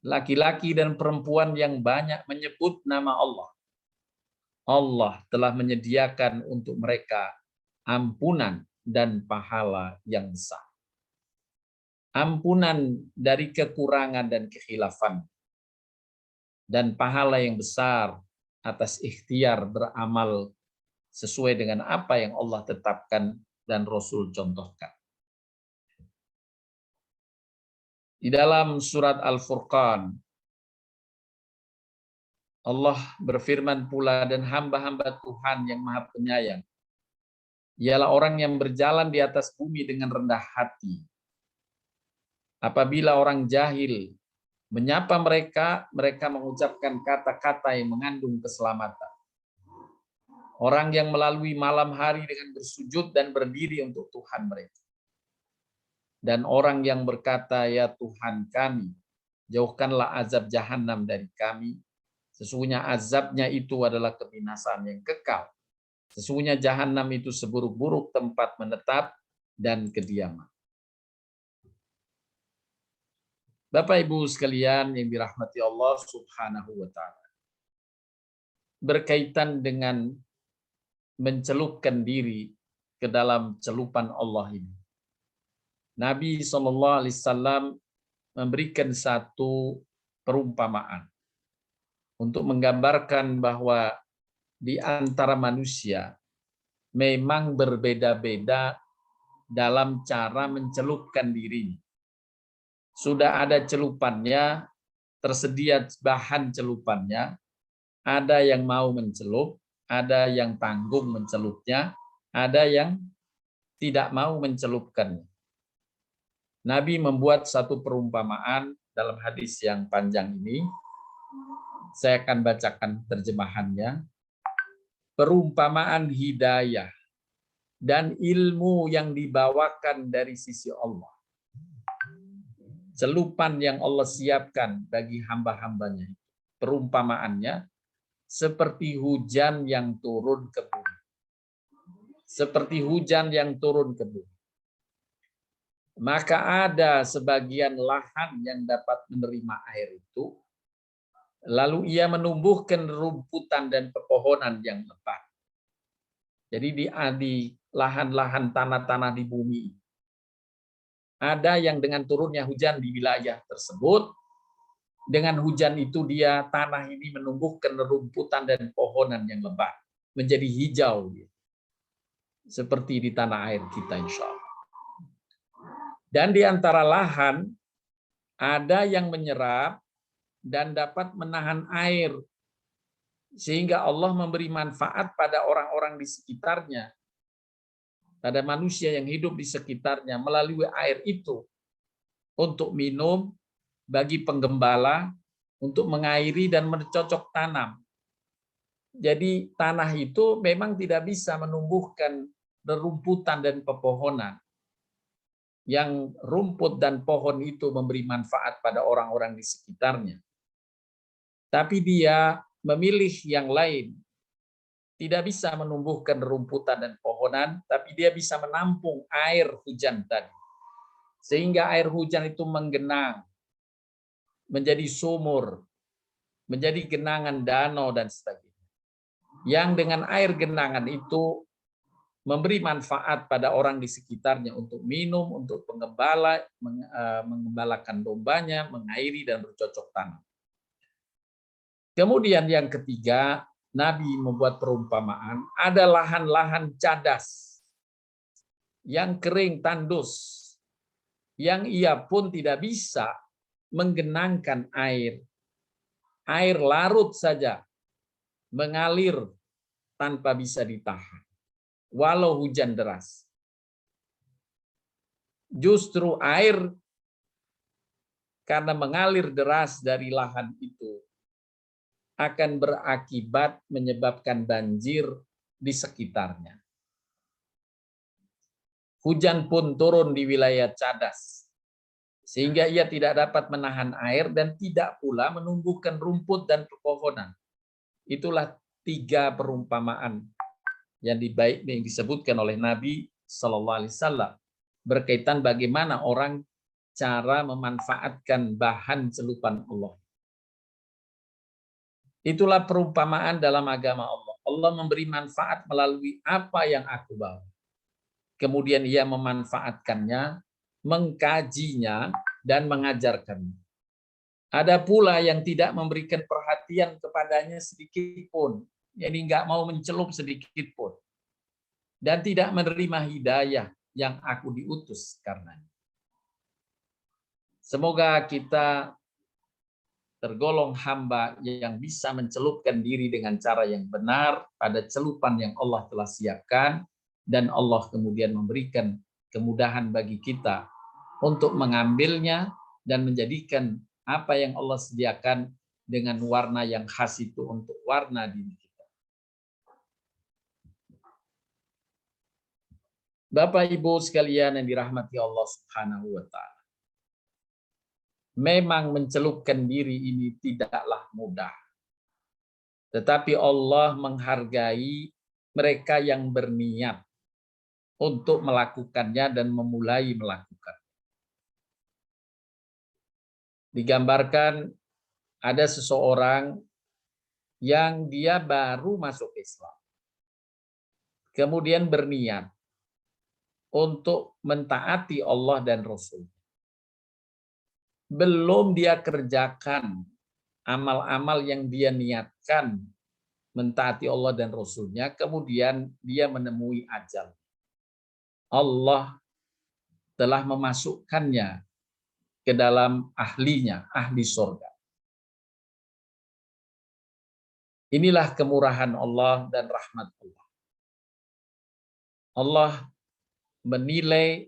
laki-laki dan perempuan yang banyak menyebut nama Allah. Allah telah menyediakan untuk mereka ampunan dan pahala yang besar. Ampunan dari kekurangan dan kekhilafan, dan pahala yang besar atas ikhtiar beramal sesuai dengan apa yang Allah tetapkan dan Rasul contohkan. Di dalam surat Al-Furqan, Allah berfirman pula, dan hamba-hamba Tuhan yang Maha Penyayang ialah orang yang berjalan di atas bumi dengan rendah hati. Apabila orang jahil menyapa mereka, mereka mengucapkan kata-kata yang mengandung keselamatan. Orang yang melalui malam hari dengan bersujud dan berdiri untuk Tuhan mereka. Dan orang yang berkata, ya Tuhan kami, jauhkanlah azab jahanam dari kami. Sesungguhnya azabnya itu adalah kebinasaan yang kekal. Sesungguhnya jahanam itu seburuk-buruk tempat menetap dan kediaman. Bapak Ibu sekalian yang dirahmati Allah Subhanahu wa taala. Berkaitan dengan mencelupkan diri ke dalam celupan Allah ini, Nabi SAW memberikan satu perumpamaan untuk menggambarkan bahwa di antara manusia memang berbeda-beda dalam cara mencelupkan dirinya. Sudah ada celupannya, tersedia bahan celupannya, ada yang mau mencelup, ada yang tanggung mencelupnya, ada yang tidak mau mencelupkannya. Nabi membuat satu perumpamaan dalam hadis yang panjang ini. Saya akan bacakan terjemahannya. Perumpamaan hidayah dan ilmu yang dibawakan dari sisi Allah. Celupan yang Allah siapkan bagi hamba-hambanya. Perumpamaannya seperti hujan yang turun ke bumi. Seperti hujan yang turun ke bumi. Maka ada sebagian lahan yang dapat menerima air itu, lalu ia menumbuhkan rumputan dan pepohonan yang lebat. Jadi di lahan-lahan tanah-tanah di bumi, ada yang dengan turunnya hujan di wilayah tersebut, dengan hujan itu tanah ini menumbuhkan rumputan dan pohonan yang lebat, menjadi hijau, seperti di tanah air kita insya Allah. Dan di antara lahan, ada yang menyerap dan dapat menahan air, sehingga Allah memberi manfaat pada orang-orang di sekitarnya, pada manusia yang hidup di sekitarnya melalui air itu, untuk minum, bagi penggembala, untuk mengairi dan mencocok tanam. Jadi tanah itu memang tidak bisa menumbuhkan rerumputan dan pepohonan. Yang rumput dan pohon itu memberi manfaat pada orang-orang di sekitarnya. Tapi dia memilih yang lain. Tidak bisa menumbuhkan rumputan dan pohonan, tapi dia bisa menampung air hujan tadi. Sehingga air hujan itu menggenang, menjadi sumur, menjadi genangan danau dan sebagainya. Yang dengan air genangan itu memberi manfaat pada orang di sekitarnya untuk minum, untuk penggembala, mengembalakan dombanya, mengairi dan bercocok tanam. Kemudian yang ketiga, Nabi membuat perumpamaan, ada lahan-lahan cadas yang kering tandus, yang ia pun tidak bisa menggenangkan air. Air larut saja, mengalir tanpa bisa ditahan, walau hujan deras. Justru air karena mengalir deras dari lahan itu akan berakibat menyebabkan banjir di sekitarnya. Hujan pun turun di wilayah cadas, sehingga ia tidak dapat menahan air dan tidak pula menumbuhkan rumput dan pepohonan. Itulah 3 perumpamaan yang disebutkan oleh Nabi Shallallahu Alaihi Wasallam berkaitan bagaimana orang cara memanfaatkan bahan celupan Allah. Itulah perumpamaan dalam agama Allah. Allah memberi manfaat melalui apa yang aku bawa. Kemudian ia memanfaatkannya, mengkajinya, dan mengajarkannya. Ada pula yang tidak memberikan perhatian kepadanya sedikit pun. Jadi nggak mau mencelup sedikit pun. Dan tidak menerima hidayah yang aku diutus karenanya. Semoga kita tergolong hamba yang bisa mencelupkan diri dengan cara yang benar pada celupan yang Allah telah siapkan, dan Allah kemudian memberikan kemudahan bagi kita untuk mengambilnya dan menjadikan apa yang Allah sediakan dengan warna yang khas itu untuk warna diri kita. Bapak Ibu sekalian yang dirahmati Allah Subhanahu wa taala. Memang mencelupkan diri ini tidaklah mudah. Tetapi Allah menghargai mereka yang berniat untuk melakukannya dan memulai melakukan. Digambarkan ada seseorang yang dia baru masuk Islam. Kemudian berniat untuk mentaati Allah dan Rasul. Belum dia kerjakan amal-amal yang dia niatkan mentaati Allah dan Rasulnya, kemudian dia menemui ajal. Allah telah memasukkannya ke dalam ahlinya, ahli surga. Inilah kemurahan Allah dan rahmat Allah. Allah menilai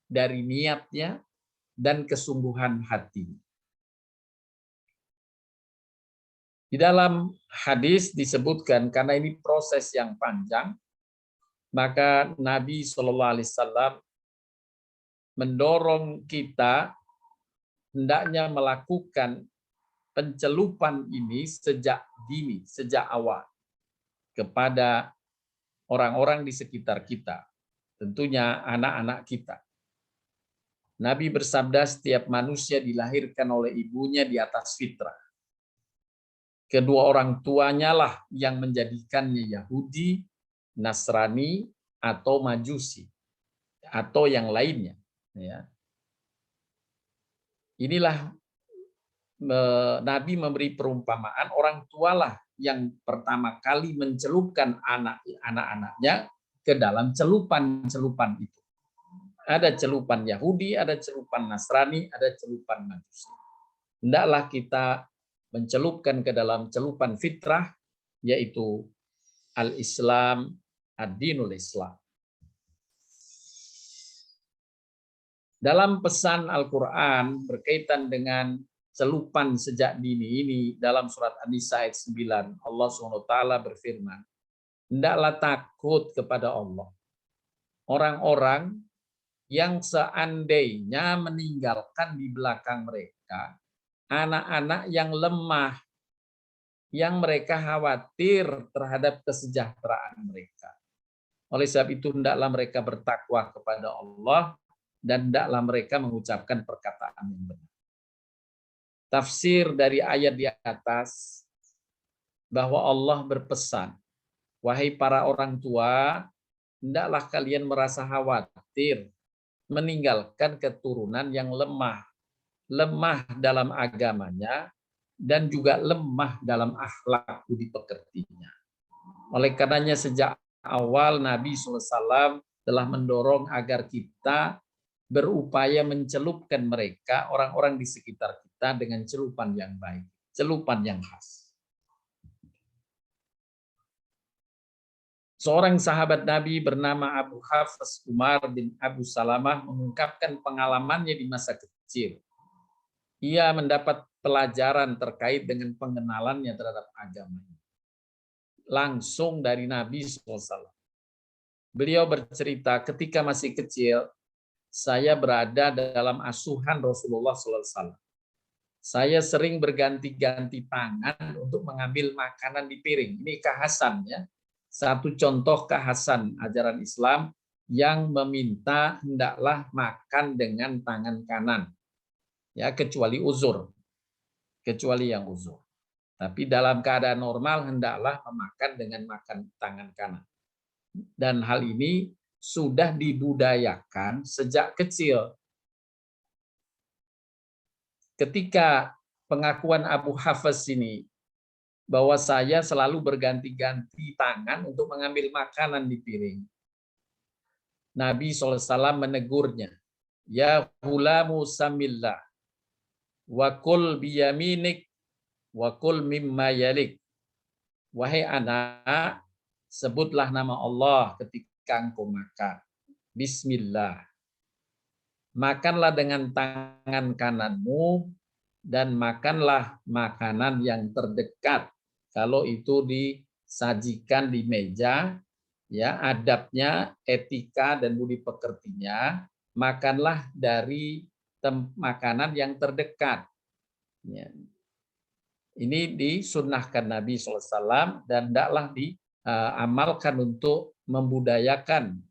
dari niatnya dan kesungguhan hati. Di dalam hadis disebutkan, karena ini proses yang panjang, maka Nabi Shallallahu Alaihi Wasallam mendorong kita hendaknya melakukan pencelupan ini sejak dini, sejak awal kepada orang-orang di sekitar kita, tentunya anak-anak kita. Nabi bersabda, setiap manusia dilahirkan oleh ibunya di atas fitrah. Kedua orang tuanya lah yang menjadikannya Yahudi, Nasrani, atau Majusi, atau yang lainnya. Ya. Inilah Nabi memberi perumpamaan, orang tualah yang pertama kali mencelupkan anak-anaknya ke dalam celupan-celupan itu. Ada celupan Yahudi, ada celupan Nasrani, ada celupan Majusi. Hendaklah kita mencelupkan ke dalam celupan fitrah, yaitu al-Islam, ad-dinul Islam. Dalam pesan Al-Quran berkaitan dengan celupan sejak dini ini, dalam surat An-Nisa ayat 9, Allah SWT berfirman, hendaklah takut kepada Allah orang-orang yang seandainya meninggalkan di belakang mereka anak-anak yang lemah, yang mereka khawatir terhadap kesejahteraan mereka. Oleh sebab itu hendaklah mereka bertakwa kepada Allah dan hendaklah mereka mengucapkan perkataan yang benar. Tafsir dari ayat di atas bahwa Allah berpesan, wahai para orang tua, hendaklah kalian merasa khawatir meninggalkan keturunan yang lemah dalam agamanya, dan juga lemah dalam akhlak budi pekertinya. Oleh karenanya sejak awal Nabi SAW telah mendorong agar kita berupaya mencelupkan mereka, orang-orang di sekitar kita, dengan celupan yang baik, celupan yang khas. Seorang sahabat Nabi bernama Abu Hafs Umar bin Abu Salamah mengungkapkan pengalamannya di masa kecil. Ia mendapat pelajaran terkait dengan pengenalannya terhadap agama langsung dari Nabi SAW. Beliau bercerita, ketika masih kecil, saya berada dalam asuhan Rasulullah SAW. Saya sering berganti-ganti tangan untuk mengambil makanan di piring. Ini kekhasan ya. Satu contoh kekhasan ajaran Islam yang meminta hendaklah makan dengan tangan kanan. Ya, kecuali uzur. Kecuali yang uzur. Tapi dalam keadaan normal hendaklah memakan dengan makan tangan kanan. Dan hal ini sudah dibudayakan sejak kecil. Ketika pengakuan Abu Hafs ini bahwa saya selalu berganti-ganti tangan untuk mengambil makanan di piring, Nabi SAW menegurnya, ya hulamu samillah wa kul biyaminik wa kul mimma yalik. Wahai anak, sebutlah nama Allah ketika engkau makan. Bismillah. Makanlah dengan tangan kananmu dan makanlah makanan yang terdekat. Kalau itu disajikan di meja, ya adabnya, etika dan budi pekertinya, makanlah dari makanan yang terdekat. Ya. Ini disunnahkan Nabi SAW dan hendaklah diamalkan untuk membudayakan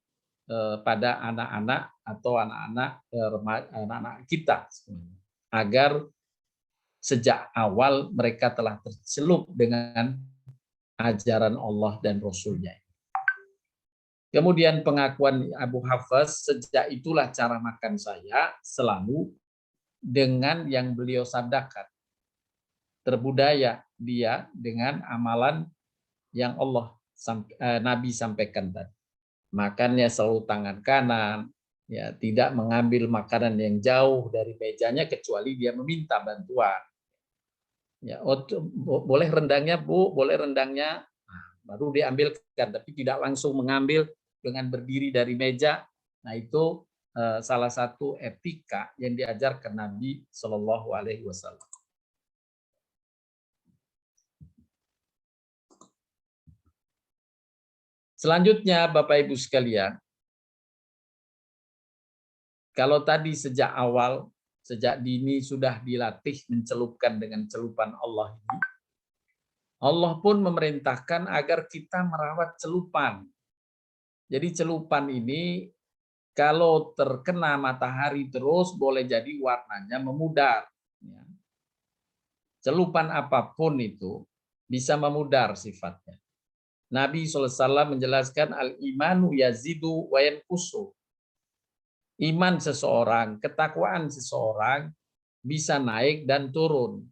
pada anak-anak atau anak-anak kita agar sejak awal mereka telah tercelup dengan ajaran Allah dan Rasul-Nya. Kemudian pengakuan Abu Hafs, sejak itulah cara makan saya selalu dengan yang beliau sabdakan. Terbudaya dia dengan amalan yang Nabi sampaikan tadi. Makannya selalu tangan kanan, ya tidak mengambil makanan yang jauh dari mejanya kecuali dia meminta bantuan. Ya, boleh rendangnya Bu, boleh rendangnya, baru diambilkan, tapi tidak langsung mengambil dengan berdiri dari meja. Nah itu salah satu etika yang diajarkan Nabi Shallallahu Alaihi Wasallam. Selanjutnya, Bapak Ibu sekalian, kalau tadi sejak awal, sejak dini sudah dilatih mencelupkan dengan celupan Allah ini, Allah pun memerintahkan agar kita merawat celupan. Jadi celupan ini kalau terkena matahari terus boleh jadi warnanya memudar. Celupan apapun itu bisa memudar sifatnya. Nabi SAW menjelaskan al-imanu yazidu wa yanqusu. Iman seseorang, ketakwaan seseorang bisa naik dan turun.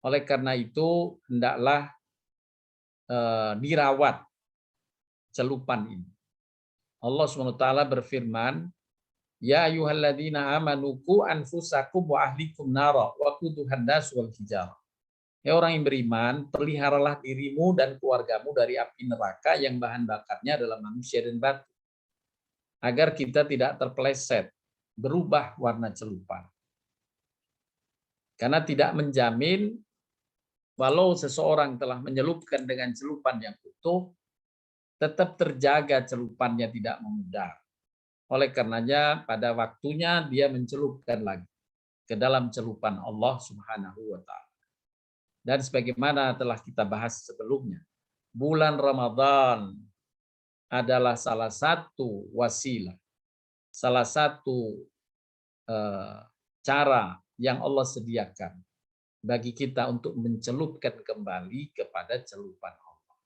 Oleh karena itu hendaklah dirawat celupan ini. Allah SWT berfirman, ya ayyuhalladzina amanu qu anfusakum wa ahlikum nara wa quduhan nas wal hijarah. Ya orang yang beriman, peliharalah dirimu dan keluargamu dari api neraka yang bahan bakarnya adalah manusia dan batu. Agar kita tidak terpeleset, berubah warna celupan. Karena tidak menjamin, walau seseorang telah menyelupkan dengan celupan yang utuh, tetap terjaga celupannya tidak memudar. Oleh karenanya, pada waktunya dia mencelupkan lagi ke dalam celupan Allah Subhanahu wa Ta'ala. Dan sebagaimana telah kita bahas sebelumnya, bulan Ramadan adalah salah satu wasilah, salah satu cara yang Allah sediakan bagi kita untuk mencelupkan kembali kepada celupan Allah.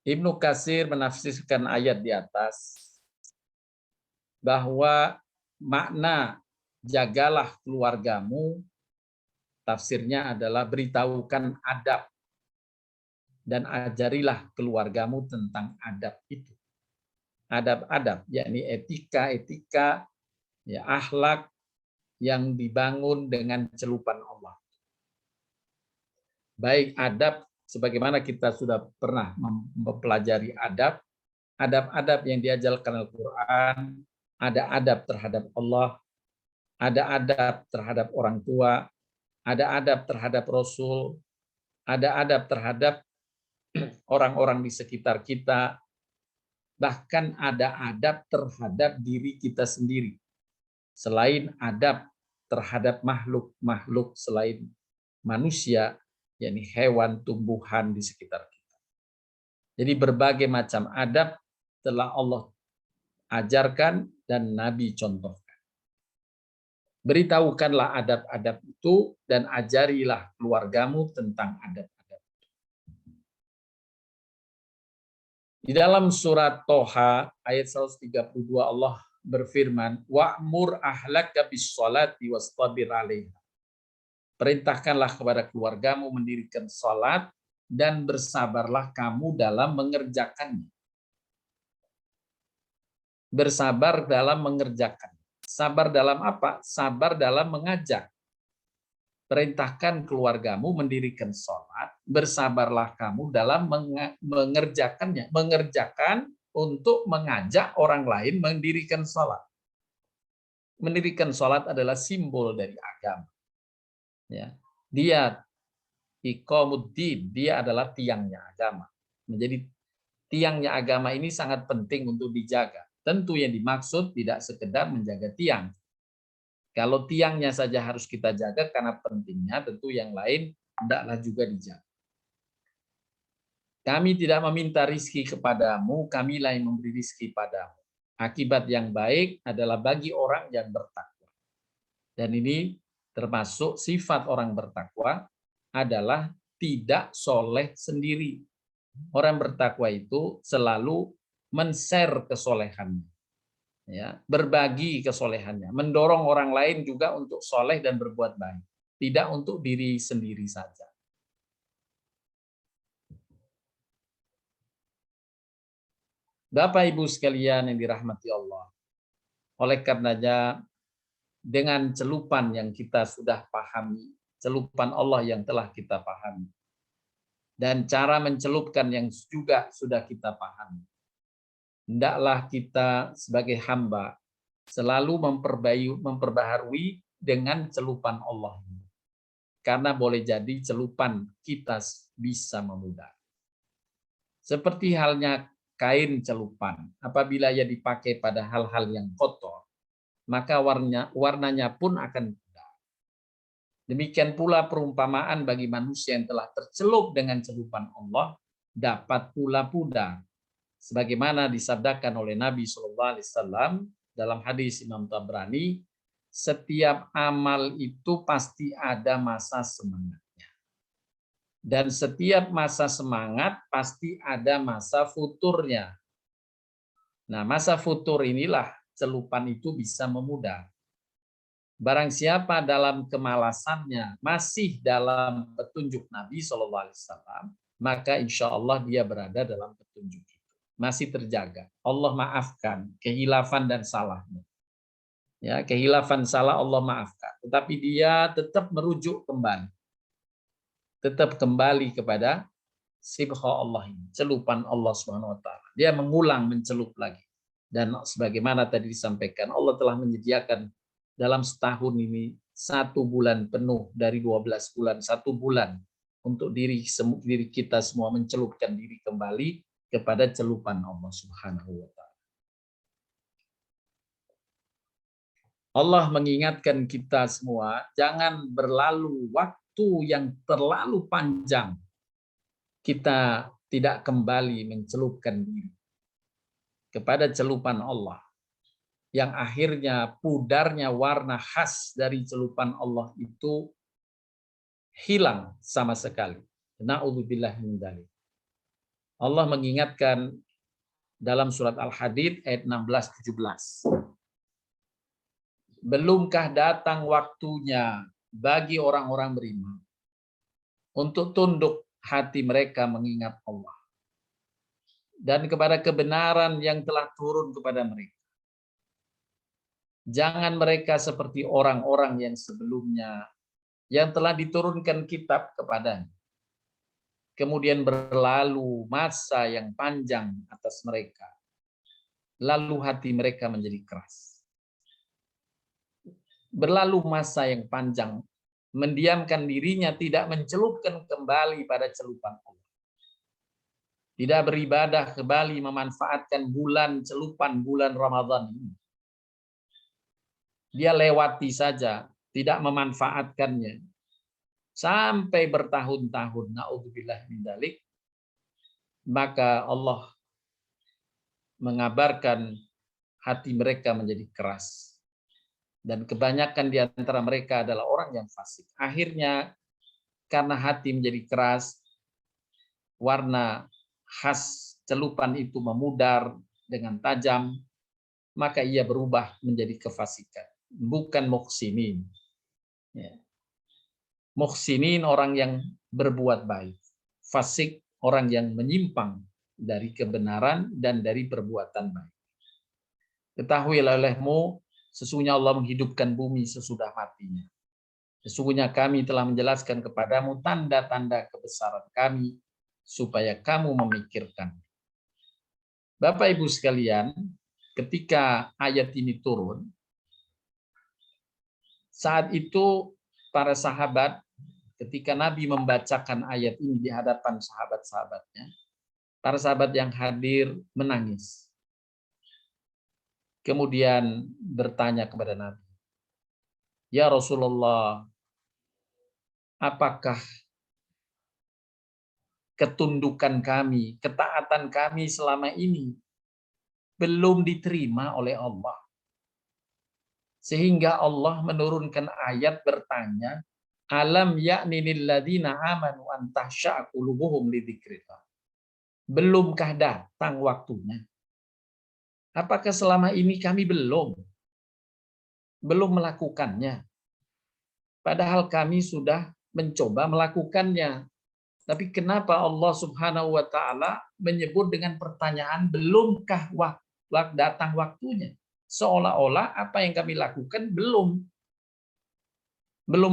Ibnu Katsir menafsirkan ayat di atas bahwa makna jagalah keluargamu, tafsirnya adalah beritahukan adab dan ajarilah keluargamu tentang adab itu. Adab-adab, yakni etika-etika, ya, akhlak yang dibangun dengan celupan Allah. Baik adab, sebagaimana kita sudah pernah mempelajari adab, adab-adab yang diajarkan Al-Quran, ada adab terhadap Allah, ada adab terhadap orang tua, ada adab terhadap Rasul, ada adab terhadap orang-orang di sekitar kita, bahkan ada adab terhadap diri kita sendiri. Selain adab terhadap makhluk-makhluk selain manusia, yakni hewan, tumbuhan di sekitar kita. Jadi berbagai macam adab telah Allah ajarkan dan Nabi contohkan. Beritahukanlah adab-adab itu dan ajarilah keluargamu tentang adab. Di dalam surat Toha ayat 132 Allah berfirman, wa'mur ahlaka bis-sholati wastabir 'alaiha. Perintahkanlah kepada keluargamu mendirikan salat dan bersabarlah kamu dalam mengerjakannya. Bersabar dalam mengerjakan. Sabar dalam apa? Sabar dalam mengajak. Perintahkan keluargamu mendirikan sholat, bersabarlah kamu dalam mengerjakannya. Mengerjakan untuk mengajak orang lain mendirikan sholat. Mendirikan sholat adalah simbol dari agama. Ya. Dia iqamuddin, dia adalah tiangnya agama. Menjadi tiangnya agama ini sangat penting untuk dijaga. Tentu yang dimaksud tidak sekedar menjaga tiang. Kalau tiangnya saja harus kita jaga karena pentingnya, tentu yang lain hendaklah juga dijaga. Kami tidak meminta rizki kepadamu, kamilah yang memberi rizki padamu. Akibat yang baik adalah bagi orang yang bertakwa. Dan ini termasuk sifat orang bertakwa adalah tidak soleh sendiri. Orang bertakwa itu selalu men-share kesolehannya. Ya, berbagi kesolehannya, mendorong orang lain juga untuk soleh dan berbuat baik, tidak untuk diri sendiri saja. Bapak Ibu sekalian yang dirahmati Allah, oleh karenanya dengan celupan yang kita sudah pahami, celupan Allah yang telah kita pahami, dan cara mencelupkan yang juga sudah kita pahami, hendaklah kita sebagai hamba selalu memperbaharui dengan celupan Allah. Karena boleh jadi celupan kita bisa memudar. Seperti halnya kain celupan, apabila ia dipakai pada hal-hal yang kotor, maka warnanya pun akan pudar. Demikian pula perumpamaan bagi manusia yang telah tercelup dengan celupan Allah dapat pula pudar. Sebagaimana disabdakan oleh Nabi SAW dalam hadis Imam Tabrani, setiap amal itu pasti ada masa semangatnya. Dan setiap masa semangat pasti ada masa futurnya. Nah, masa futur inilah celupan itu bisa memudar. Barang siapa dalam kemalasannya masih dalam petunjuk Nabi SAW, maka insya Allah dia berada dalam petunjuk itu. Masih terjaga. Allah maafkan kehilafan dan salahnya. Ya, kehilafan salah Allah maafkan, tetapi dia tetap merujuk kembali. Tetap kembali kepada sibgha Allah ini, celupan Allah Subhanahu wa taala. Dia mengulang mencelup lagi. Dan sebagaimana tadi disampaikan, Allah telah menyediakan dalam setahun ini 1 bulan penuh dari 12 bulan, 1 bulan untuk diri kita semua mencelupkan diri kembali kepada celupan Allah Subhanahu wa taala. Allah mengingatkan kita semua, jangan berlalu waktu yang terlalu panjang kita tidak kembali mencelupkan diri kepada celupan Allah, yang akhirnya pudarnya warna khas dari celupan Allah itu hilang sama sekali. Na'udzubillah min dzalik. Allah mengingatkan dalam surat Al-Hadid ayat 16-17. Belumkah datang waktunya bagi orang-orang beriman untuk tunduk hati mereka mengingat Allah dan kepada kebenaran yang telah turun kepada mereka. Jangan mereka seperti orang-orang yang sebelumnya yang telah diturunkan kitab kepadanya. Kemudian berlalu masa yang panjang atas mereka. Lalu hati mereka menjadi keras. Berlalu masa yang panjang, mendiamkan dirinya, tidak mencelupkan kembali pada celupan Allah. Tidak beribadah kembali, memanfaatkan celupan bulan Ramadan ini. Dia lewati saja, tidak memanfaatkannya. Sampai bertahun-tahun, naudzubillah min dzalik, maka Allah mengabarkan hati mereka menjadi keras. Dan kebanyakan di antara mereka adalah orang yang fasik. Akhirnya karena hati menjadi keras, warna khas celupan itu memudar dengan tajam, maka ia berubah menjadi kefasikan. Bukan muhsinin. Ya. Muhsinin orang yang berbuat baik. Fasik orang yang menyimpang dari kebenaran dan dari perbuatan baik. Ketahuilah olehmu, sesungguhnya Allah menghidupkan bumi sesudah matinya. Sesungguhnya kami telah menjelaskan kepadamu tanda-tanda kebesaran kami, supaya kamu memikirkan. Bapak Ibu sekalian, ketika ayat ini turun, saat itu para sahabat, ketika Nabi membacakan ayat ini di hadapan sahabat-sahabatnya, para sahabat yang hadir menangis. Kemudian bertanya kepada Nabi, "Ya Rasulullah, apakah ketundukan kami, ketaatan kami selama ini belum diterima oleh Allah? Sehingga Allah menurunkan ayat bertanya, alam ya'ni lilladzina amanu an tahsya'a qulubuhum li dzikrillah. Belumkah datang waktunya? Apakah selama ini kami belum melakukannya? Padahal kami sudah mencoba melakukannya. Tapi kenapa Allah Subhanahu wa taala menyebut dengan pertanyaan belumkah datang waktunya? Seolah-olah apa yang kami lakukan belum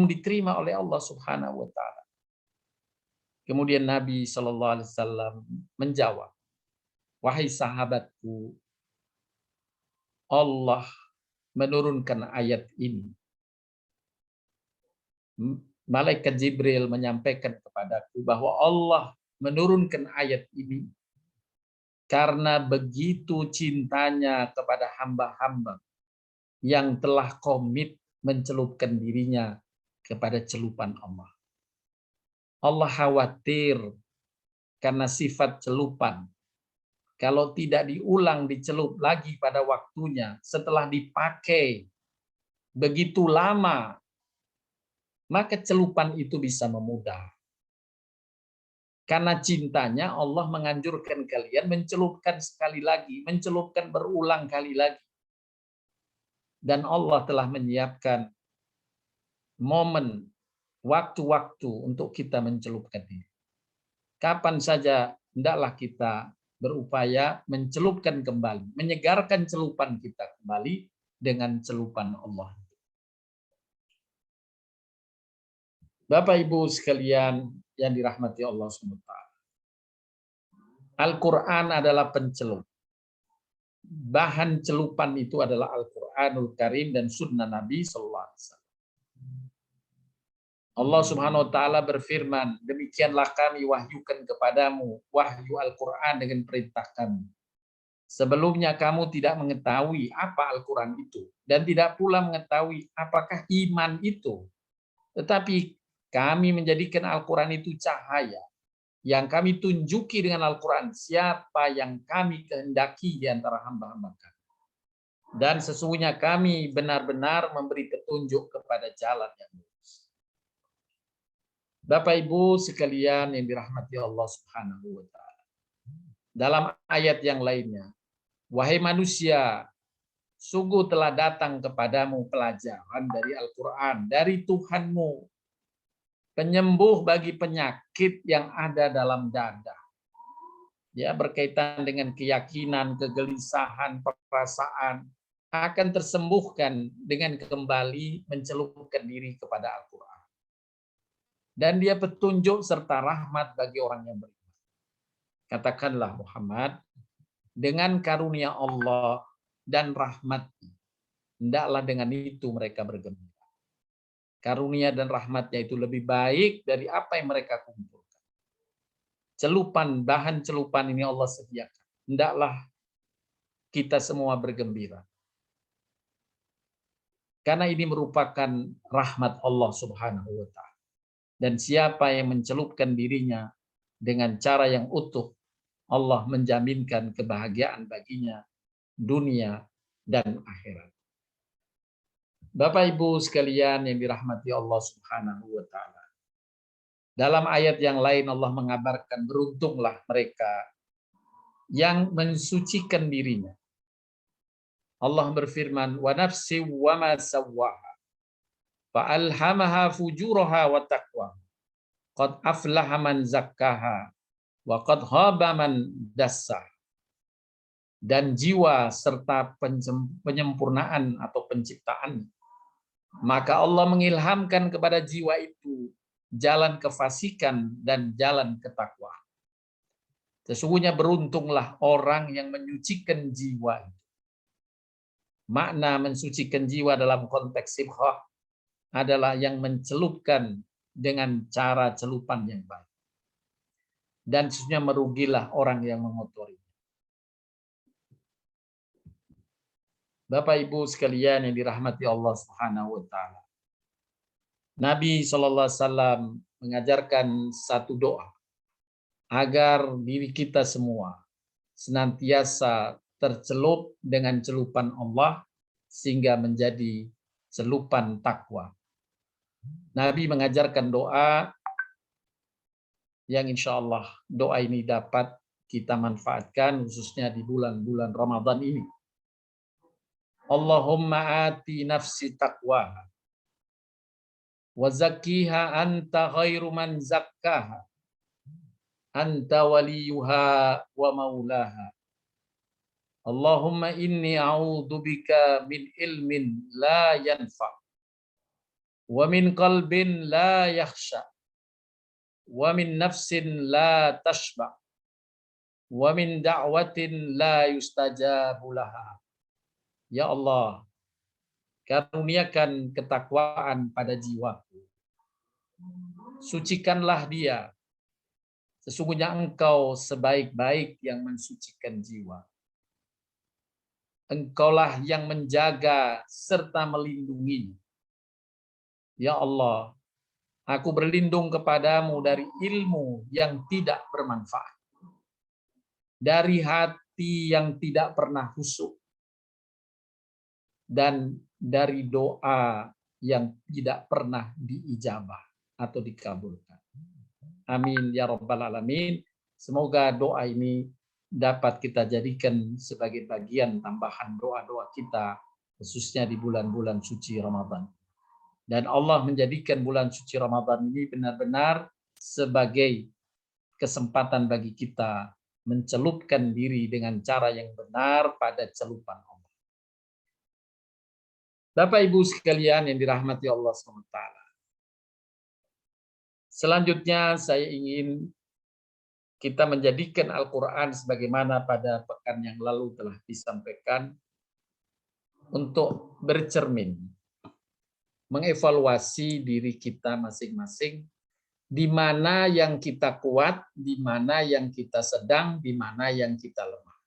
diterima oleh Allah Subhanahu wa taala. Kemudian Nabi Shallallahu alaihi wasallam menjawab, "Wahai sahabatku, Allah menurunkan ayat ini. Malaikat Jibril menyampaikan kepadaku bahwa Allah menurunkan ayat ini karena begitu cintanya kepada hamba-hamba yang telah komit mencelupkan dirinya kepada celupan Allah. Allah khawatir karena sifat celupan. Kalau tidak diulang, dicelup lagi pada waktunya, setelah dipakai begitu lama, maka celupan itu bisa memudar. Karena cintanya Allah menganjurkan kalian mencelupkan sekali lagi, mencelupkan berulang kali lagi. Dan Allah telah menyiapkan momen, waktu-waktu untuk kita mencelupkan ini. Kapan saja hendaklah kita berupaya mencelupkan kembali, menyegarkan celupan kita kembali dengan celupan Allah. Bapak Ibu sekalian yang dirahmati Allah SWT. Al-Quran adalah pencelup. Bahan celupan itu adalah Al-Quranul Karim dan Sunnah Nabi SAW. Allah Subhanahu wa taala berfirman, demikianlah kami wahyukan kepadamu wahyu Al-Quran dengan perintah kami. Sebelumnya kamu tidak mengetahui apa Al-Quran itu dan tidak pula mengetahui apakah iman itu. Tetapi kami menjadikan Al-Quran itu cahaya yang kami tunjuki dengan Al-Quran siapa yang kami kehendaki di antara hamba-hamba kami. Dan sesungguhnya kami benar-benar memberi petunjuk kepada jalan yang lurus. Bapak Ibu sekalian yang dirahmati Allah Subhanahu wa taala. Dalam ayat yang lainnya, wahai manusia, Sungguh telah datang kepadamu pelajaran dari Al-Quran, dari Tuhanmu, penyembuh bagi penyakit yang ada dalam dada. Ya, berkaitan dengan keyakinan, kegelisahan, perasaan akan tersembuhkan dengan kembali mencelupkan diri kepada Al-Quran. Dan dia petunjuk serta rahmat bagi orang yang beriman. Katakanlah Muhammad, dengan karunia Allah dan rahmat, hendaklah dengan itu mereka bergembira. Karunia dan rahmatnya itu lebih baik dari apa yang mereka kumpulkan. Celupan, bahan celupan ini Allah sediakan. Hendaklah kita semua bergembira. Karena ini merupakan rahmat Allah Subhanahu wa Ta'ala. Dan siapa yang mencelupkan dirinya dengan cara yang utuh, Allah menjaminkan kebahagiaan baginya dunia dan akhirat. Bapak Ibu sekalian yang dirahmati Allah Subhanahu wa Ta'ala. Dalam ayat yang lain Allah mengabarkan beruntunglah mereka yang mensucikan dirinya. Allah berfirman, wa nafsi wa ma sawwaha fa alhamaha fujuraha wa taqwa. Qad aflaha man zakkaha wa qad khaba man dassaha. Dan jiwa serta penyempurnaan atau penciptaan, maka Allah mengilhamkan kepada jiwa itu jalan kefasikan dan jalan ketakwaan. Sesungguhnya beruntunglah orang yang menyucikan jiwa. Makna mensucikan jiwa dalam konteks sibghah adalah yang mencelupkan dengan cara celupan yang baik. Dan sesungguhnya merugilah orang yang mengotori. Bapak Ibu sekalian yang dirahmati Allah Subhanahu wa Ta'ala. Nabi SAW mengajarkan satu doa agar diri kita semua senantiasa tercelup dengan celupan Allah sehingga menjadi celupan takwa. Nabi mengajarkan doa yang insya Allah doa ini dapat kita manfaatkan khususnya di bulan-bulan Ramadan ini. Allahumma ati nafsi taqwaha wa zakkiha anta khairu man zakkaha anta waliyuha wa maulaha. Allahumma inni a'udzubika min ilmin la yanfa wa min qalbin la yakhsha wa min nafsin la tashba wa min da'watin la yustajabu laha. Ya Allah, karuniakan ketakwaan pada jiwaku. Sucikanlah dia. Sesungguhnya Engkau sebaik-baik yang mensucikan jiwa. Engkaulah yang menjaga serta melindungi. Ya Allah, aku berlindung kepadamu dari ilmu yang tidak bermanfaat. Dari hati yang tidak pernah khusyuk. Dan dari doa yang tidak pernah diijabah atau dikabulkan. Amin ya rabbal alamin. Semoga doa ini dapat kita jadikan sebagai bagian tambahan doa-doa kita khususnya di bulan-bulan suci Ramadan. Dan Allah menjadikan bulan suci Ramadan ini benar-benar sebagai kesempatan bagi kita mencelupkan diri dengan cara yang benar pada celupan Allah. Bapak Ibu sekalian yang dirahmati Allah SWT. Selanjutnya saya ingin kita menjadikan Al-Quran sebagaimana pada pekan yang lalu telah disampaikan untuk bercermin, mengevaluasi diri kita masing-masing, di mana yang kita kuat, di mana yang kita sedang, di mana yang kita lemah.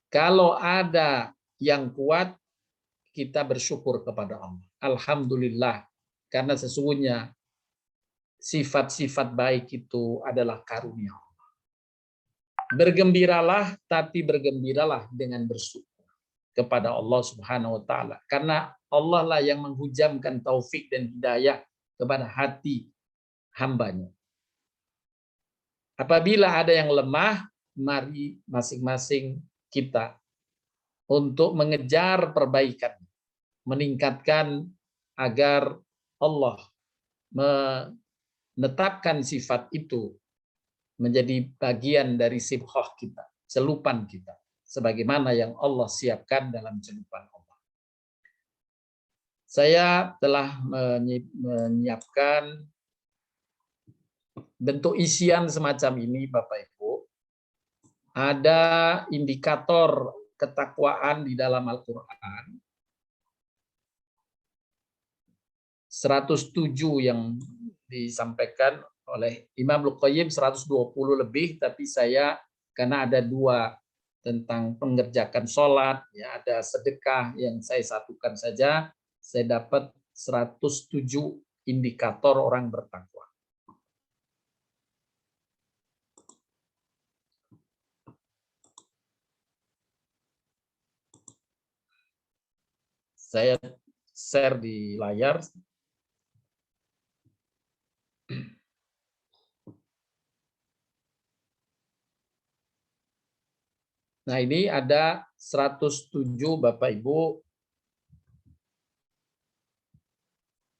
Kalau ada yang kuat, kita bersyukur kepada Allah. Alhamdulillah, karena sesungguhnya sifat-sifat baik itu adalah karunia Allah. Bergembiralah, tapi bergembiralah dengan bersyukur kepada Allah Subhanahu wa Ta'ala. Karena Allah lah yang menghujamkan taufik dan hidayah kepada hati hambanya. Apabila ada yang lemah, mari masing-masing kita untuk mengejar perbaikan, meningkatkan agar Allah menetapkan sifat itu menjadi bagian dari sibghah kita, celupan kita, sebagaimana yang Allah siapkan dalam celupan Allah. Saya telah menyiapkan bentuk isian semacam ini, Bapak Ibu. Ada indikator ketakwaan di dalam Al-Quran, 107 yang disampaikan oleh Imam Al-Qayyim, 120 lebih, tapi saya karena ada 2 tentang mengerjakan sholat, ya, ada sedekah yang saya satukan saja, saya dapat 107 indikator orang bertakwa. Saya share di layar. Nah, ini ada 107 Bapak Ibu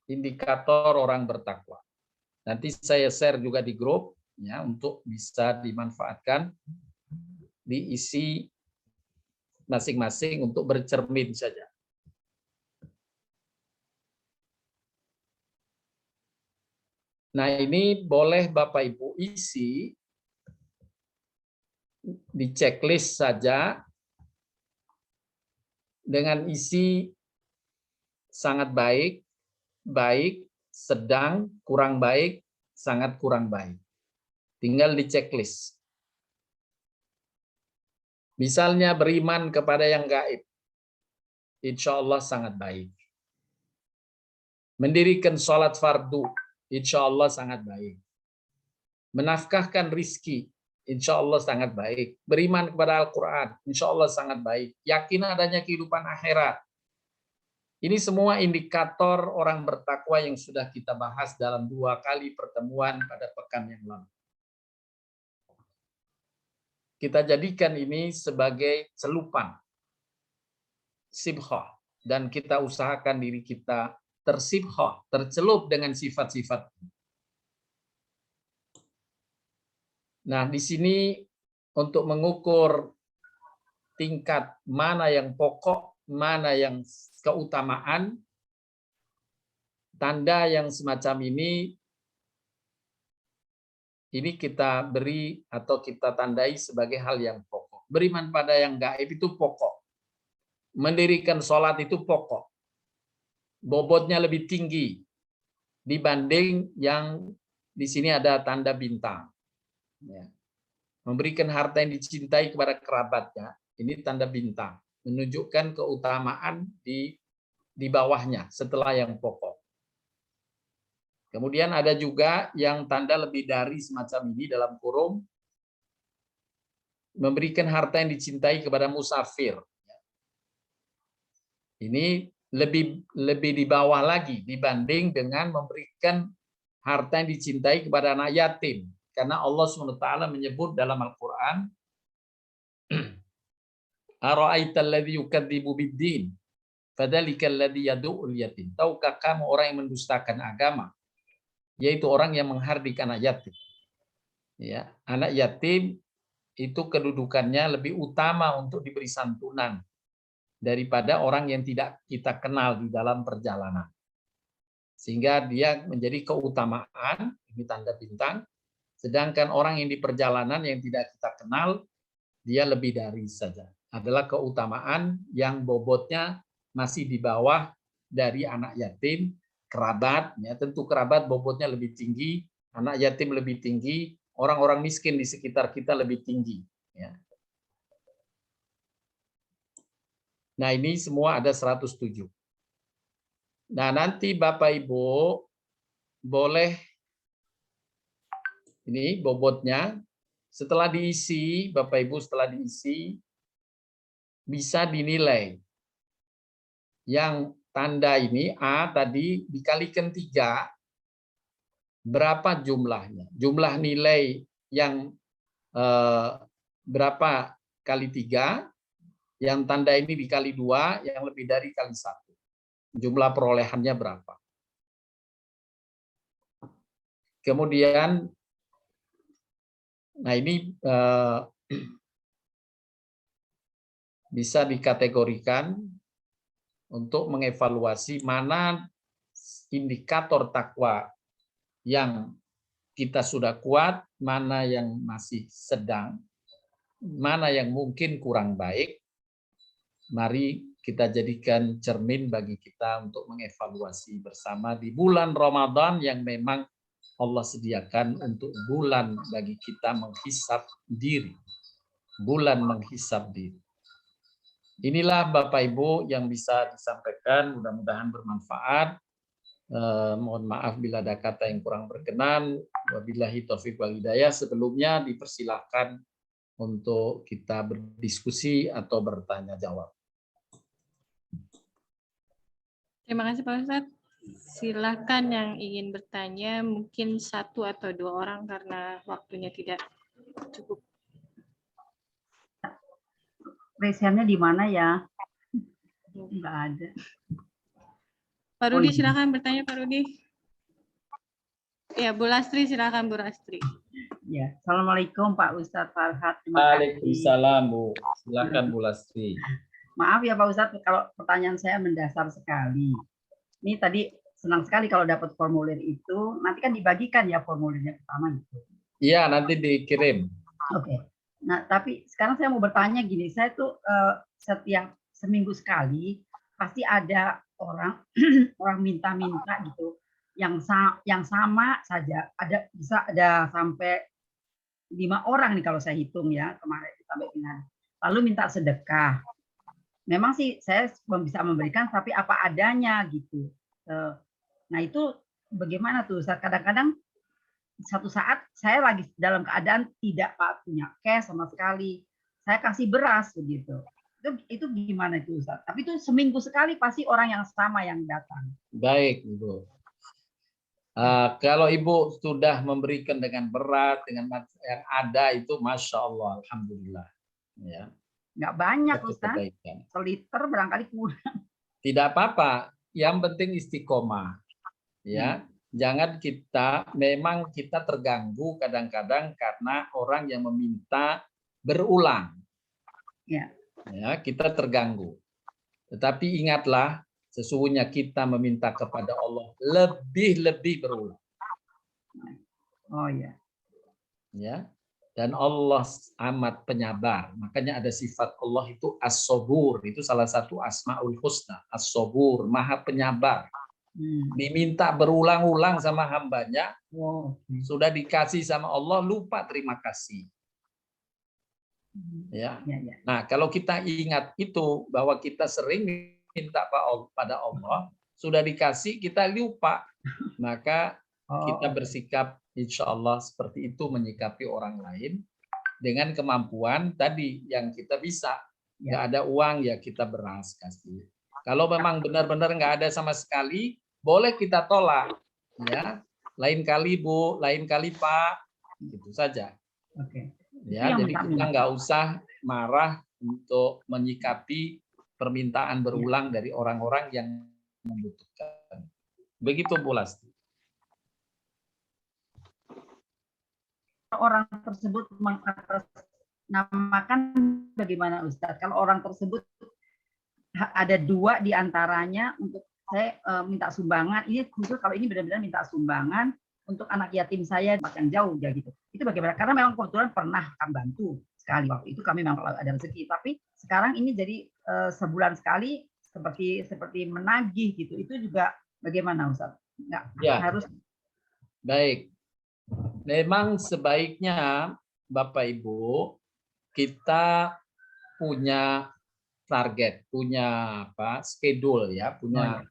indikator orang bertakwa. Nanti saya share juga di grup ya untuk bisa dimanfaatkan, diisi masing-masing untuk bercermin saja. Nah, ini boleh Bapak Ibu isi di checklist saja dengan isi sangat baik, baik, sedang, kurang baik, sangat kurang baik. Tinggal di checklist. Misalnya beriman kepada yang gaib, insya Allah sangat baik. Mendirikan sholat fardu, insya Allah sangat baik. Menafkahkan rizki, insya Allah sangat baik. Beriman kepada Al-Quran, insya Allah sangat baik. Yakin adanya kehidupan akhirat. Ini semua indikator orang bertakwa yang sudah kita bahas dalam 2 kali pertemuan pada pekan yang lalu. Kita jadikan ini sebagai celupan, sibghah, dan kita usahakan diri kita tersibghah, tercelup dengan sifat-sifat. Nah, di sini untuk mengukur tingkat mana yang pokok, mana yang keutamaan, tanda yang semacam ini kita beri atau kita tandai sebagai hal yang pokok. Beriman pada yang gaib itu pokok. Mendirikan sholat itu pokok. Bobotnya lebih tinggi dibanding yang di sini ada tanda bintang. Ya. Memberikan harta yang dicintai kepada kerabatnya, ini tanda bintang. Menunjukkan keutamaan di bawahnya setelah yang pokok. Kemudian ada juga yang tanda lebih dari semacam ini dalam kurung, memberikan harta yang dicintai kepada musafir. Ini lebih di bawah lagi dibanding dengan memberikan harta yang dicintai kepada anak yatim. Karena Allah SWT menyebut dalam Al-Quran, Ara'aital ladzi yukadzibu biddin, fadzalikal ladzi yad'ul yatim. Tahukah kamu orang yang mendustakan agama? Yaitu orang yang menghardik anak yatim. Ya, anak yatim itu kedudukannya lebih utama untuk diberi santunan daripada orang yang tidak kita kenal di dalam perjalanan. Sehingga dia menjadi keutamaan, ini tanda bintang, sedangkan orang yang di perjalanan yang tidak kita kenal, dia lebih dari saja. Adalah keutamaan yang bobotnya masih di bawah dari anak yatim, kerabat, ya tentu kerabat bobotnya lebih tinggi, anak yatim lebih tinggi, orang-orang miskin di sekitar kita lebih tinggi. Ya. Nah, ini semua ada 107. Nah, nanti Bapak Ibu boleh ini bobotnya setelah diisi, Bapak Ibu setelah diisi bisa dinilai. Yang tanda ini A tadi dikalikan 3, berapa jumlahnya? Jumlah nilai yang berapa kali 3? Yang tanda ini dikali 2, yang lebih dari kali 1. Jumlah perolehannya berapa? Kemudian, nah ini bisa dikategorikan untuk mengevaluasi mana indikator takwa yang kita sudah kuat, mana yang masih sedang, mana yang mungkin kurang baik. Mari kita jadikan cermin bagi kita untuk mengevaluasi bersama di bulan Ramadan yang memang Allah sediakan untuk bulan bagi kita menghisap diri. Bulan menghisap diri. Inilah Bapak Ibu yang bisa disampaikan, mudah-mudahan bermanfaat. Mohon maaf bila ada kata yang kurang berkenan. Wabillahi taufiq wal hidayah. Sebelumnya dipersilahkan untuk kita berdiskusi atau bertanya jawab. Terima kasih Pak Ustadz. Silakan yang ingin bertanya, mungkin 1 atau 2 orang karena waktunya tidak cukup. Raise-nya di mana ya? Enggak ada. Pak Oh, Rudi, iya. silakan bertanya Pak Rudi. Ya, Bu Lastri, silakan Bu Lastri. Ya, Assalamualaikum Pak Ustadz Farhat. Terima kasih. Waalaikumsalam Bu. Silakan Bu Lastri. Maaf ya Pak Ustadz kalau pertanyaan saya mendasar sekali. Ini tadi senang sekali kalau dapat formulir itu. Nanti kan dibagikan ya formulirnya pertama itu. Iya, nanti dikirim. Oke. Nah, tapi sekarang saya mau bertanya gini, saya tuh setiap seminggu sekali pasti ada orang orang minta-minta gitu, yang sama saja. Bisa ada sampai 5 orang nih kalau saya hitung ya kemarin sampai dengan. Lalu minta sedekah. Memang sih saya bisa memberikan tapi apa adanya gitu. Nah itu bagaimana tuh? Kadang-kadang satu saat saya lagi dalam keadaan tidak punya cash sama sekali, saya kasih beras begitu. Itu gimana itu Ustaz? Tapi itu seminggu sekali pasti orang yang sama yang datang. Baik Ibu. Kalau Ibu sudah memberikan dengan berat, dengan yang ada itu Masya Allah, Alhamdulillah. Ya. Nggak banyak Ustaz, seliter barangkali kurang. Tidak apa-apa, yang penting istiqomah. Ya. Jangan memang kita terganggu kadang-kadang karena orang yang meminta berulang. Ya, kita terganggu. Tetapi ingatlah, sesungguhnya kita meminta kepada Allah lebih-lebih berulang. Oh ya. Ya. Dan Allah amat penyabar. Makanya ada sifat Allah itu as-sabur. Itu salah satu asmaul husna. As-sabur, maha penyabar. Diminta berulang-ulang sama hambanya, sudah dikasih sama Allah, lupa terima kasih. Ya. Nah, kalau kita ingat itu, bahwa kita sering minta pada Allah, sudah dikasih, kita lupa. Maka kita bersikap insya Allah seperti itu menyikapi orang lain dengan kemampuan tadi yang kita bisa. Nggak ada uang ya kita beras kasih. Kalau memang benar-benar nggak ada sama sekali, boleh kita tolak, ya. Lain kali Bu, lain kali Pak, gitu saja. Oke. Ya, jadi kita nggak usah marah untuk menyikapi permintaan berulang dari orang-orang yang membutuhkan. Begitu Bu Lasti. Orang tersebut mengatasnamakan bagaimana Ustadz? Kalau orang tersebut ada 2 diantaranya untuk saya minta sumbangan, ini khusus kalau ini benar-benar minta sumbangan untuk anak yatim saya makan jauh ya gitu. Itu bagaimana? Karena memang kebetulan pernah akan bantu sekali waktu itu kami memang ada rezeki, tapi sekarang ini jadi sebulan sekali seperti menagih gitu. Itu juga bagaimana Ustadz? Nggak ya. Harus. Baik. Memang sebaiknya Bapak Ibu kita punya target, punya schedule ya, punya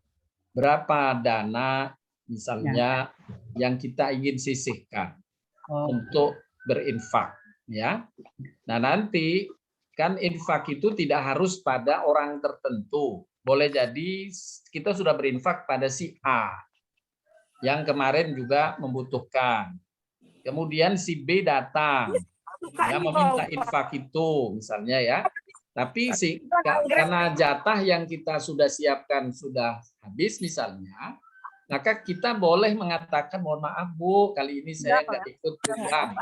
berapa dana misalnya yang kita ingin sisihkan untuk berinfak ya. Nah, nanti kan infak itu tidak harus pada orang tertentu. Boleh jadi kita sudah berinfak pada si A yang kemarin juga membutuhkan. Kemudian si B datang, ya, meminta infak itu misalnya ya. Tapi karena jatah yang kita sudah siapkan sudah habis misalnya, maka kita boleh mengatakan mohon maaf Bu, kali ini saya nggak ikut program.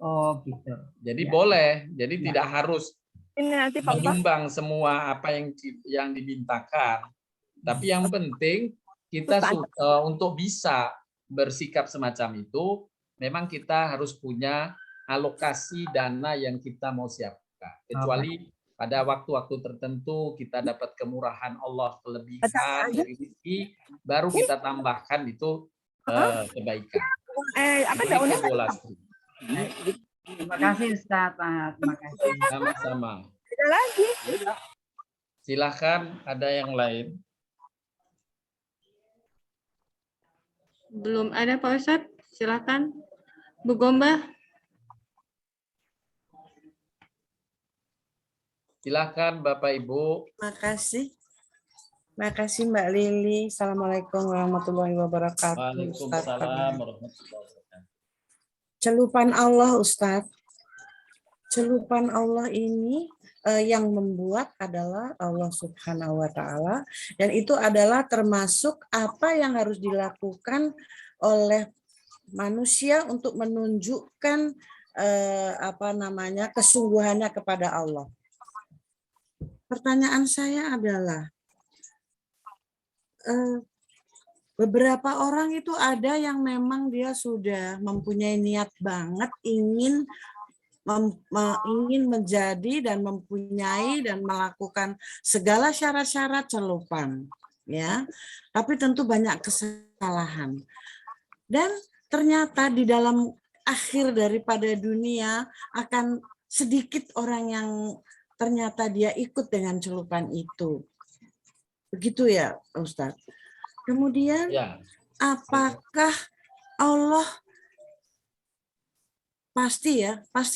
Oh gitu. Jadi Ya. boleh, jadi tidak harus Ini nanti Pak Ustadz. menyumbang semua apa yang dimintakan. Tapi yang penting kita untuk bisa bersikap semacam itu, memang kita harus punya alokasi dana yang kita mau siapkan. Kecuali pada waktu-waktu tertentu kita dapat kemurahan Allah, kelebihan dari rezeki, baru kita tambahkan itu kebaikan. Apa daunnya? Terima kasih Ustaz. Terima kasih. Sama-sama. Ada lagi. Silahkan, ada yang lain. Belum ada Pak Ustadz, silakan. Bu Gomba. Silakan Bapak Ibu. Makasih. Makasih Mbak Lili. Assalamualaikum warahmatullahi wabarakatuh. Waalaikumsalam warahmatullahi wabarakatuh. Celupan Allah Ustadz. Celupan Allah ini yang membuat adalah Allah Subhanahu wa Ta'ala, dan itu adalah termasuk apa yang harus dilakukan oleh manusia untuk menunjukkan kesungguhannya kepada Allah. Pertanyaan saya adalah beberapa orang itu ada yang memang dia sudah mempunyai niat banget ingin menjadi dan mempunyai dan melakukan segala syarat-syarat celupan, ya. Tapi tentu banyak kesalahan. Dan ternyata di dalam akhir daripada dunia akan sedikit orang yang ternyata dia ikut dengan celupan itu. Begitu ya, Ustadz. Kemudian, apakah Allah pasti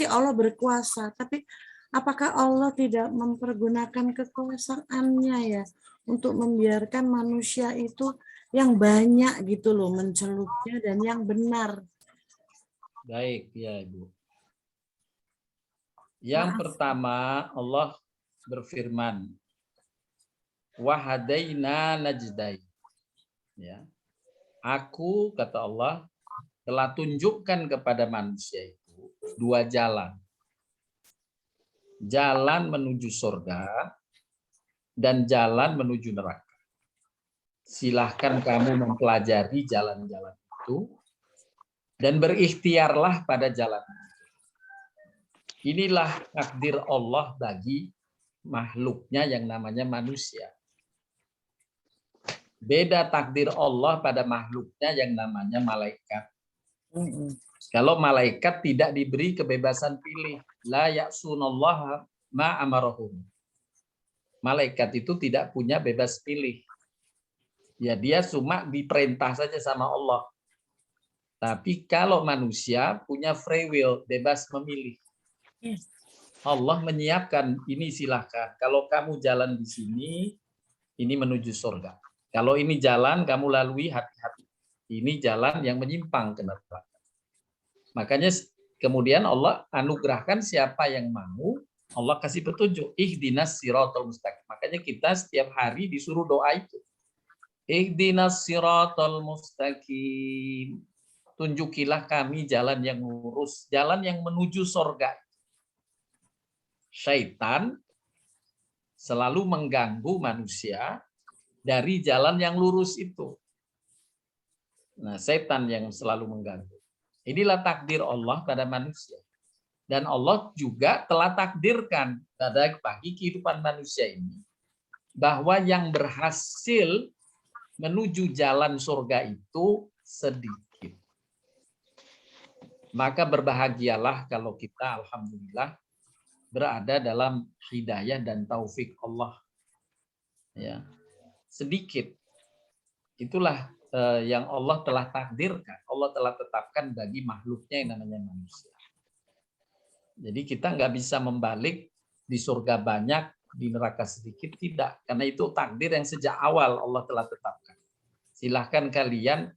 Allah berkuasa, tapi apakah Allah tidak mempergunakan kekuasaannya ya untuk membiarkan manusia itu yang banyak gitu loh mencelupnya dan yang benar? Baik, ya Ibu. Yang pertama, Allah berfirman, wahadaina najdai. Ya. Aku, kata Allah, telah tunjukkan kepada manusia itu dua jalan. Jalan menuju surga dan jalan menuju neraka. Silahkan kamu mempelajari jalan-jalan itu dan berikhtiarlah pada jalan itu. Inilah takdir Allah bagi makhluknya yang namanya manusia. Beda takdir Allah pada makhluknya yang namanya malaikat. Kalau malaikat tidak diberi kebebasan pilih, la ya'sunallaha ma amarahum. Malaikat itu tidak punya bebas pilih. Ya, dia cuma diperintah saja sama Allah. Tapi kalau manusia punya free will, bebas memilih. Allah menyiapkan, ini silahkan. Kalau kamu jalan di sini, ini menuju surga. Kalau ini jalan, kamu lalui, hati-hati. Ini jalan yang menyimpang ke neraka. Makanya kemudian Allah anugerahkan siapa yang mau, Allah kasih petunjuk. Ihdinas siratal mustaqim. Makanya kita setiap hari disuruh doa itu. Ihdinas siratal mustaqim. Tunjukilah kami jalan yang lurus, jalan yang menuju surga. Syaitan selalu mengganggu manusia dari jalan yang lurus itu. Nah, setan yang selalu mengganggu. Inilah takdir Allah pada manusia. Dan Allah juga telah takdirkan pada bagi kehidupan manusia ini bahwa yang berhasil menuju jalan surga itu sedikit. Maka berbahagialah kalau kita alhamdulillah berada dalam hidayah dan taufik Allah. Ya. Sedikit. Itulah yang Allah telah takdirkan. Allah telah tetapkan bagi makhluknya yang namanya manusia. Jadi kita nggak bisa membalik di surga banyak, di neraka sedikit, tidak. Karena itu takdir yang sejak awal Allah telah tetapkan. Silahkan kalian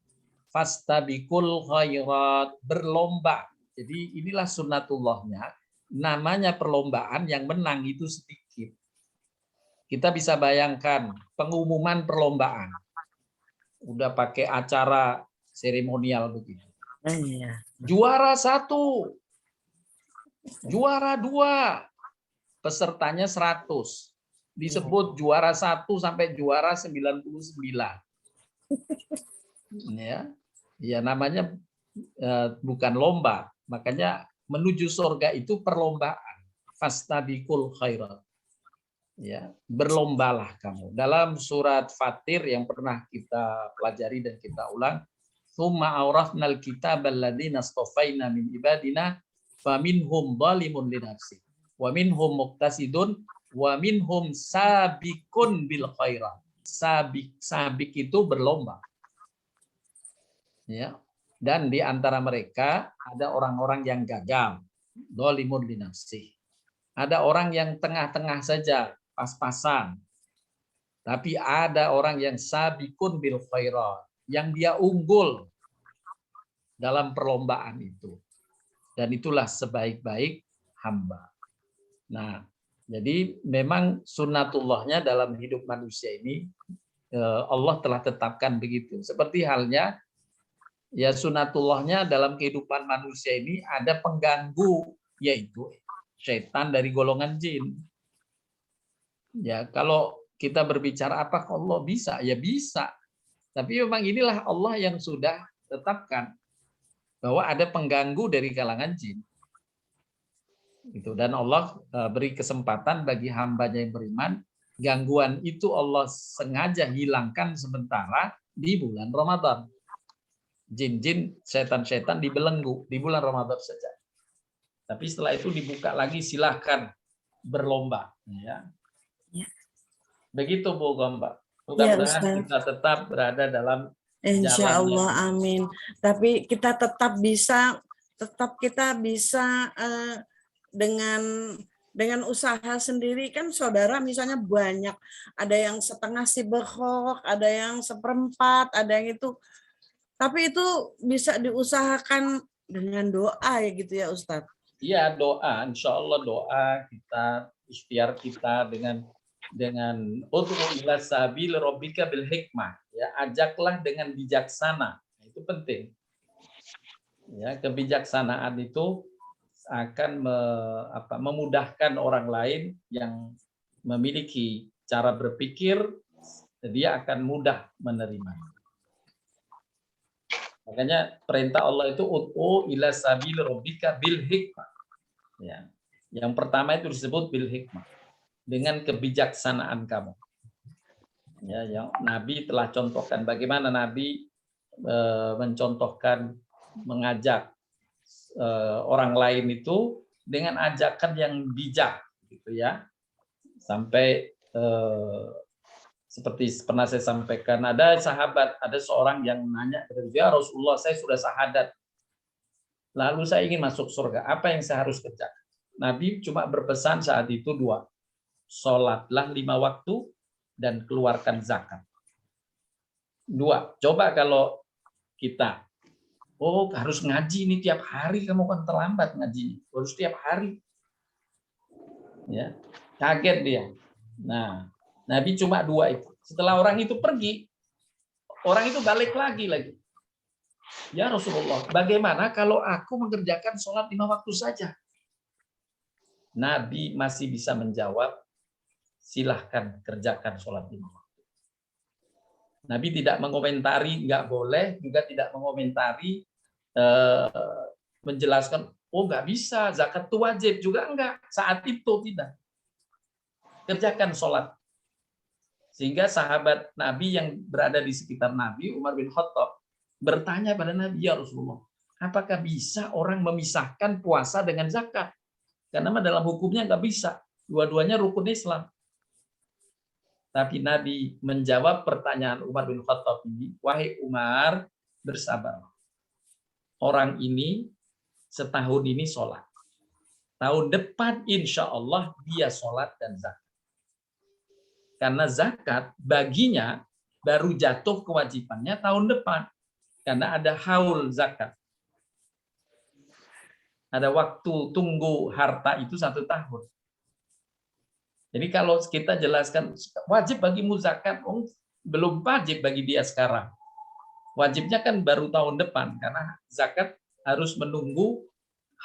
fastabiqul khairat, berlomba. Jadi inilah sunnatullahnya. Namanya perlombaan yang menang itu sedikit. Kita bisa bayangkan pengumuman perlombaan. Udah pakai acara seremonial begitu. Iya. Juara 1, juara 2, pesertanya 100. Disebut juara 1 sampai juara 99. Ya, ya namanya bukan lomba. Makanya menuju surga itu perlombaan. Fastabiqul khairat. Ya, berlombalah kamu. Dalam surat Fatir yang pernah kita pelajari dan kita ulang, "Tsumma awrathnal kitabal ladzina astafaina min ibadina faminhum zalimun li nafsi wa minhum muqtasidun wa minhum sabiqun bil khairat." Sabik itu berlomba. Ya. Dan di antara mereka ada orang-orang yang gagal, zalimun li nafsi. Ada orang yang tengah-tengah saja, pas-pasan. Tapi ada orang yang sabiqun bil khairat, yang dia unggul dalam perlombaan itu. Dan itulah sebaik-baik hamba. Nah, jadi memang sunnatullahnya dalam hidup manusia ini Allah telah tetapkan begitu. Seperti halnya ya sunnatullahnya dalam kehidupan manusia ini ada pengganggu, yaitu setan dari golongan jin. Ya, kalau kita berbicara apakah Allah bisa? Ya bisa. Tapi memang inilah Allah yang sudah tetapkan bahwa ada pengganggu dari kalangan jin. Gitu. Dan Allah beri kesempatan bagi hambanya yang beriman, gangguan itu Allah sengaja hilangkan sementara di bulan Ramadan. Jin-jin, setan-setan dibelenggu di bulan Ramadan saja. Tapi setelah itu dibuka lagi, silahkan berlomba. Ya. Begitu Bu Gomba. Mudah-mudahan kita tetap berada dalam Insya jalan Allah, yang amin. Tapi kita tetap kita bisa dengan usaha sendiri kan, saudara, misalnya banyak, ada yang setengah sibehok, ada yang seperempat, ada yang itu. Tapi itu bisa diusahakan dengan doa ya gitu ya Ustadz. Iya, doa, insya Allah doa kita, ikhtiar kita dengan ud'u ila sabil rabbika bil hikmah, ya, ajaklah dengan bijaksana. Itu penting. Ya, kebijaksanaan itu akan memudahkan orang lain yang memiliki cara berpikir, dia akan mudah menerima. Makanya perintah Allah itu ud'u ila sabil rabbika bil hikmah. Ya. Yang pertama itu disebut bil hikmah, dengan kebijaksanaan kamu. Ya, yang Nabi telah contohkan bagaimana Nabi mencontohkan, mengajak orang lain itu dengan ajakan yang bijak, gitu ya. Sampai seperti pernah saya sampaikan, ada sahabat, ada seorang yang nanya, "Ya Rasulullah, saya sudah syahadat. Lalu saya ingin masuk surga. Apa yang saya harus kerjakan?" Nabi cuma berpesan saat itu 2. Sholatlah 5 waktu dan keluarkan zakat. 2. Coba kalau kita, harus ngaji ini tiap hari, kamu kan terlambat ngaji, harus tiap hari. Ya, kaget dia. Nah, Nabi cuma 2 itu. Setelah orang itu pergi, orang itu balik lagi. Ya Rasulullah, bagaimana kalau aku mengerjakan sholat 5 waktu saja? Nabi masih bisa menjawab, silahkan kerjakan sholat 5 waktu. Nabi tidak mengomentari nggak boleh, juga tidak mengomentari menjelaskan, nggak bisa, zakat itu wajib, juga enggak. Saat itu tidak. Kerjakan sholat. Sehingga sahabat Nabi yang berada di sekitar Nabi, Umar bin Khattab, bertanya pada Nabi, "Ya Rasulullah, apakah bisa orang memisahkan puasa dengan zakat? Karena dalam hukumnya nggak bisa. Dua-duanya rukun Islam." Tapi Nabi menjawab pertanyaan Umar bin Khattab ini, "Wahai Umar, bersabar. Orang ini setahun ini sholat. Tahun depan insya Allah dia sholat dan zakat. Karena zakat baginya baru jatuh kewajibannya tahun depan. Karena ada haul zakat. Ada waktu tunggu harta itu 1 tahun. Jadi kalau kita jelaskan wajib bagimu zakat, belum wajib bagi dia sekarang. Wajibnya kan baru tahun depan, karena zakat harus menunggu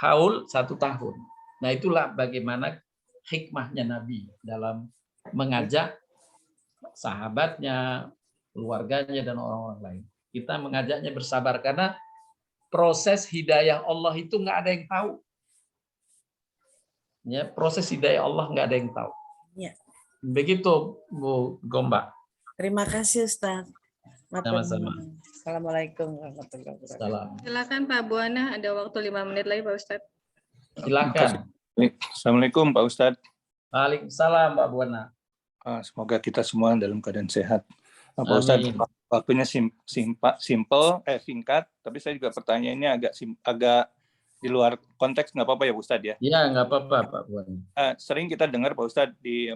haul 1 tahun. Nah itulah bagaimana hikmahnya Nabi dalam mengajak sahabatnya, keluarganya, dan orang-orang lain. Kita mengajaknya bersabar, karena proses hidayah Allah itu nggak ada yang tahu. Ya, proses hidayah Allah nggak ada yang tahu. Ya. Begitu Bu Gombak. Terima kasih Ustaz. Sama-sama. Assalamualaikum warahmatullahi wabarakatuh. Salam. Silakan Pak Buana, ada waktu 5 menit lagi Pak Ustadz. Silakan. Assalamualaikum Pak Ustadz. Waalaikumsalam Pak Buana. Semoga kita semua dalam keadaan sehat. Pak Ustadz, waktunya singkat, tapi saya juga pertanyaannya agak di luar konteks, nggak apa-apa ya Pak Ustadz ya? Iya, nggak apa-apa Pak Buana. Sering kita dengar Pak Ustadz di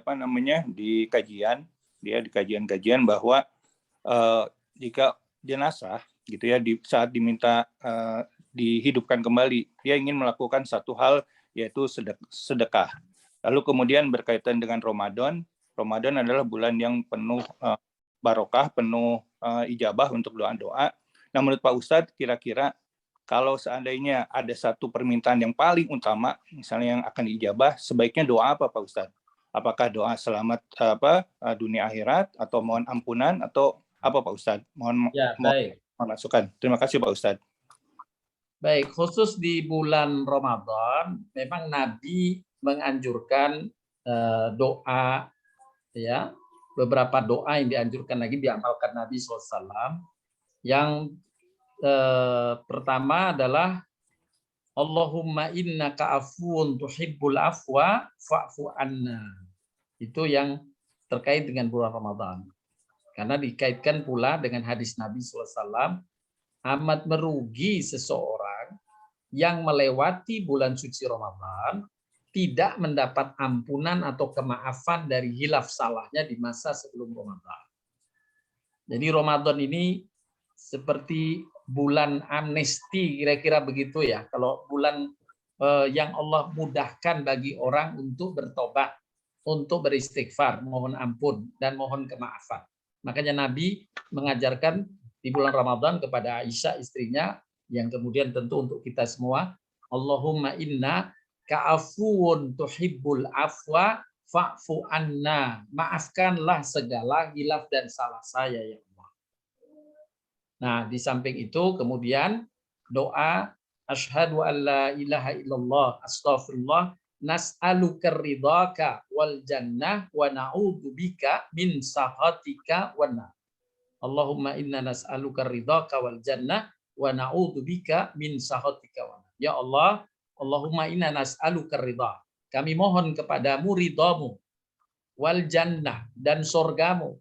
di kajian-kajian bahwa jika jenazah gitu ya saat diminta dihidupkan kembali, dia ingin melakukan satu hal yaitu sedekah. Lalu kemudian berkaitan dengan Ramadan adalah bulan yang penuh barokah, penuh ijabah untuk doa-doa. Nah, menurut Pak Ustadz, kira-kira kalau seandainya ada satu permintaan yang paling utama, misalnya yang akan diijabah, sebaiknya doa apa Pak Ustadz? Apakah doa selamat dunia akhirat, atau mohon ampunan, atau apa Pak Ustadz? Mohon masukan. Terima kasih Pak Ustadz. Baik, khusus di bulan Ramadan, memang Nabi menganjurkan doa, ya, beberapa doa yang dianjurkan lagi diamalkan Nabi SAW. Yang pertama adalah Allahumma innaka afuwun tuhibbul afwa fa'fu anna. Itu yang terkait dengan bulan Ramadan. Karena dikaitkan pula dengan hadis Nabi SAW, amat merugi seseorang yang melewati bulan suci Ramadan tidak mendapat ampunan atau kemaafan dari hilaf salahnya di masa sebelum Ramadan. Jadi Ramadan ini seperti bulan amnesti, kira-kira begitu ya. Kalau bulan yang Allah mudahkan bagi orang untuk bertobat, untuk beristighfar, mohon ampun, dan mohon kemaafan. Makanya Nabi mengajarkan di bulan Ramadan kepada Aisyah istrinya, yang kemudian tentu untuk kita semua, Allahumma inna ka'afuun tuhibbul afwa fa'fu anna. Maafkanlah segala hilaf dan salah saya ya Allah. Nah, di samping itu kemudian doa asyhadu an la ilaha illallah astaghfirullah nas'aluka ridhaka wal jannah wa na'udzubika min sakhatika wan nar. Allahumma inna nas'aluka ridhaka wal jannah wa na'udzubika min sakhatika wan nar. Ya Allah, Allahumma inna nas'aluka ridha. Kami mohon kepadamu ridhamu, wal jannah, dan surgamu,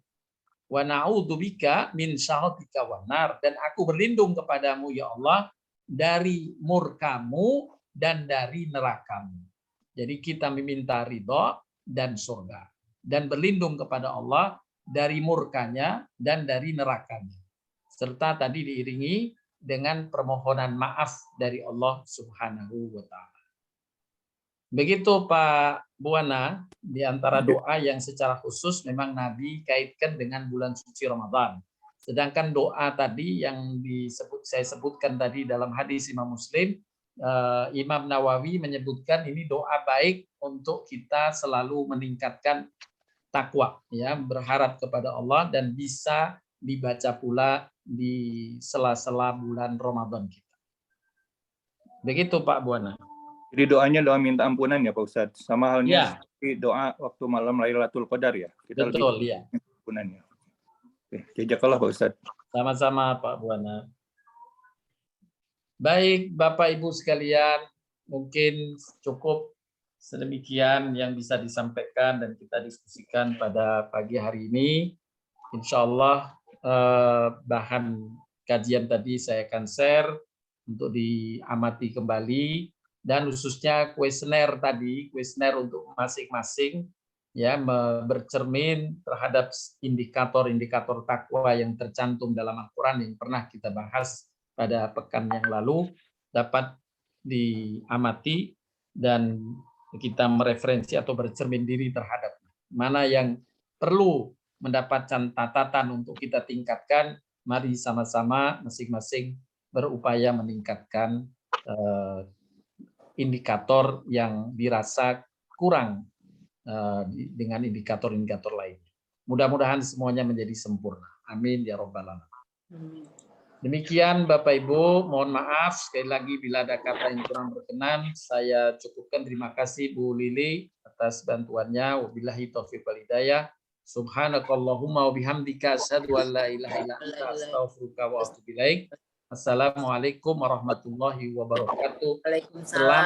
wa na'udzubika min sakhatika wan nar, dan aku berlindung kepadamu ya Allah dari murkamu dan dari nerakamu. Jadi kita meminta ridha dan surga, dan berlindung kepada Allah dari murkanya dan dari nerakanya. Serta tadi diiringi dengan permohonan maaf dari Allah Subhanahu wa taala. Begitu Pak Buana, di antara doa yang secara khusus memang Nabi kaitkan dengan bulan suci Ramadan. Sedangkan doa tadi yang saya sebutkan tadi dalam hadis Imam Muslim, Imam Nawawi menyebutkan ini doa baik untuk kita selalu meningkatkan takwa, ya, berharap kepada Allah, dan bisa dibaca pula di sela-sela bulan Ramadan kita. Begitu Pak Buana. Jadi doanya doa minta ampunan ya Pak Ustadz, sama halnya seperti doa waktu malam Lailatul Qadar ya. Kita betul ya. Ampunannya. Oke, jazakallah Pak Ustadz. Sama-sama Pak Buana. Baik Bapak Ibu sekalian, mungkin cukup sedemikian yang bisa disampaikan dan kita diskusikan pada pagi hari ini. Insya Allah bahan kajian tadi saya akan share untuk diamati kembali, dan khususnya kuesioner tadi, kuesioner untuk masing-masing, ya, bercermin terhadap indikator-indikator takwa yang tercantum dalam Al-Quran yang pernah kita bahas pada pekan yang lalu, dapat diamati dan kita mereferensi atau bercermin diri terhadapnya. mana yang perlu mendapatkan catatan untuk kita tingkatkan, mari sama-sama masing-masing berupaya meningkatkan indikator yang dirasa kurang dengan indikator-indikator lain. Mudah-mudahan semuanya menjadi sempurna. Amin ya rabbal alamin. Demikian Bapak Ibu, mohon maaf sekali lagi bila ada kata yang kurang berkenan. Saya cukupkan. Terima kasih Bu Lili atas bantuannya. Wabillahi taufiq wal hidayah. Subhanakallahumma wa bihamdika asyhadu an la ilaha illa anta astaghfiruka wa atubu ilaik. Assalamualaikum warahmatullahi wabarakatuh. Waalaikumsalam.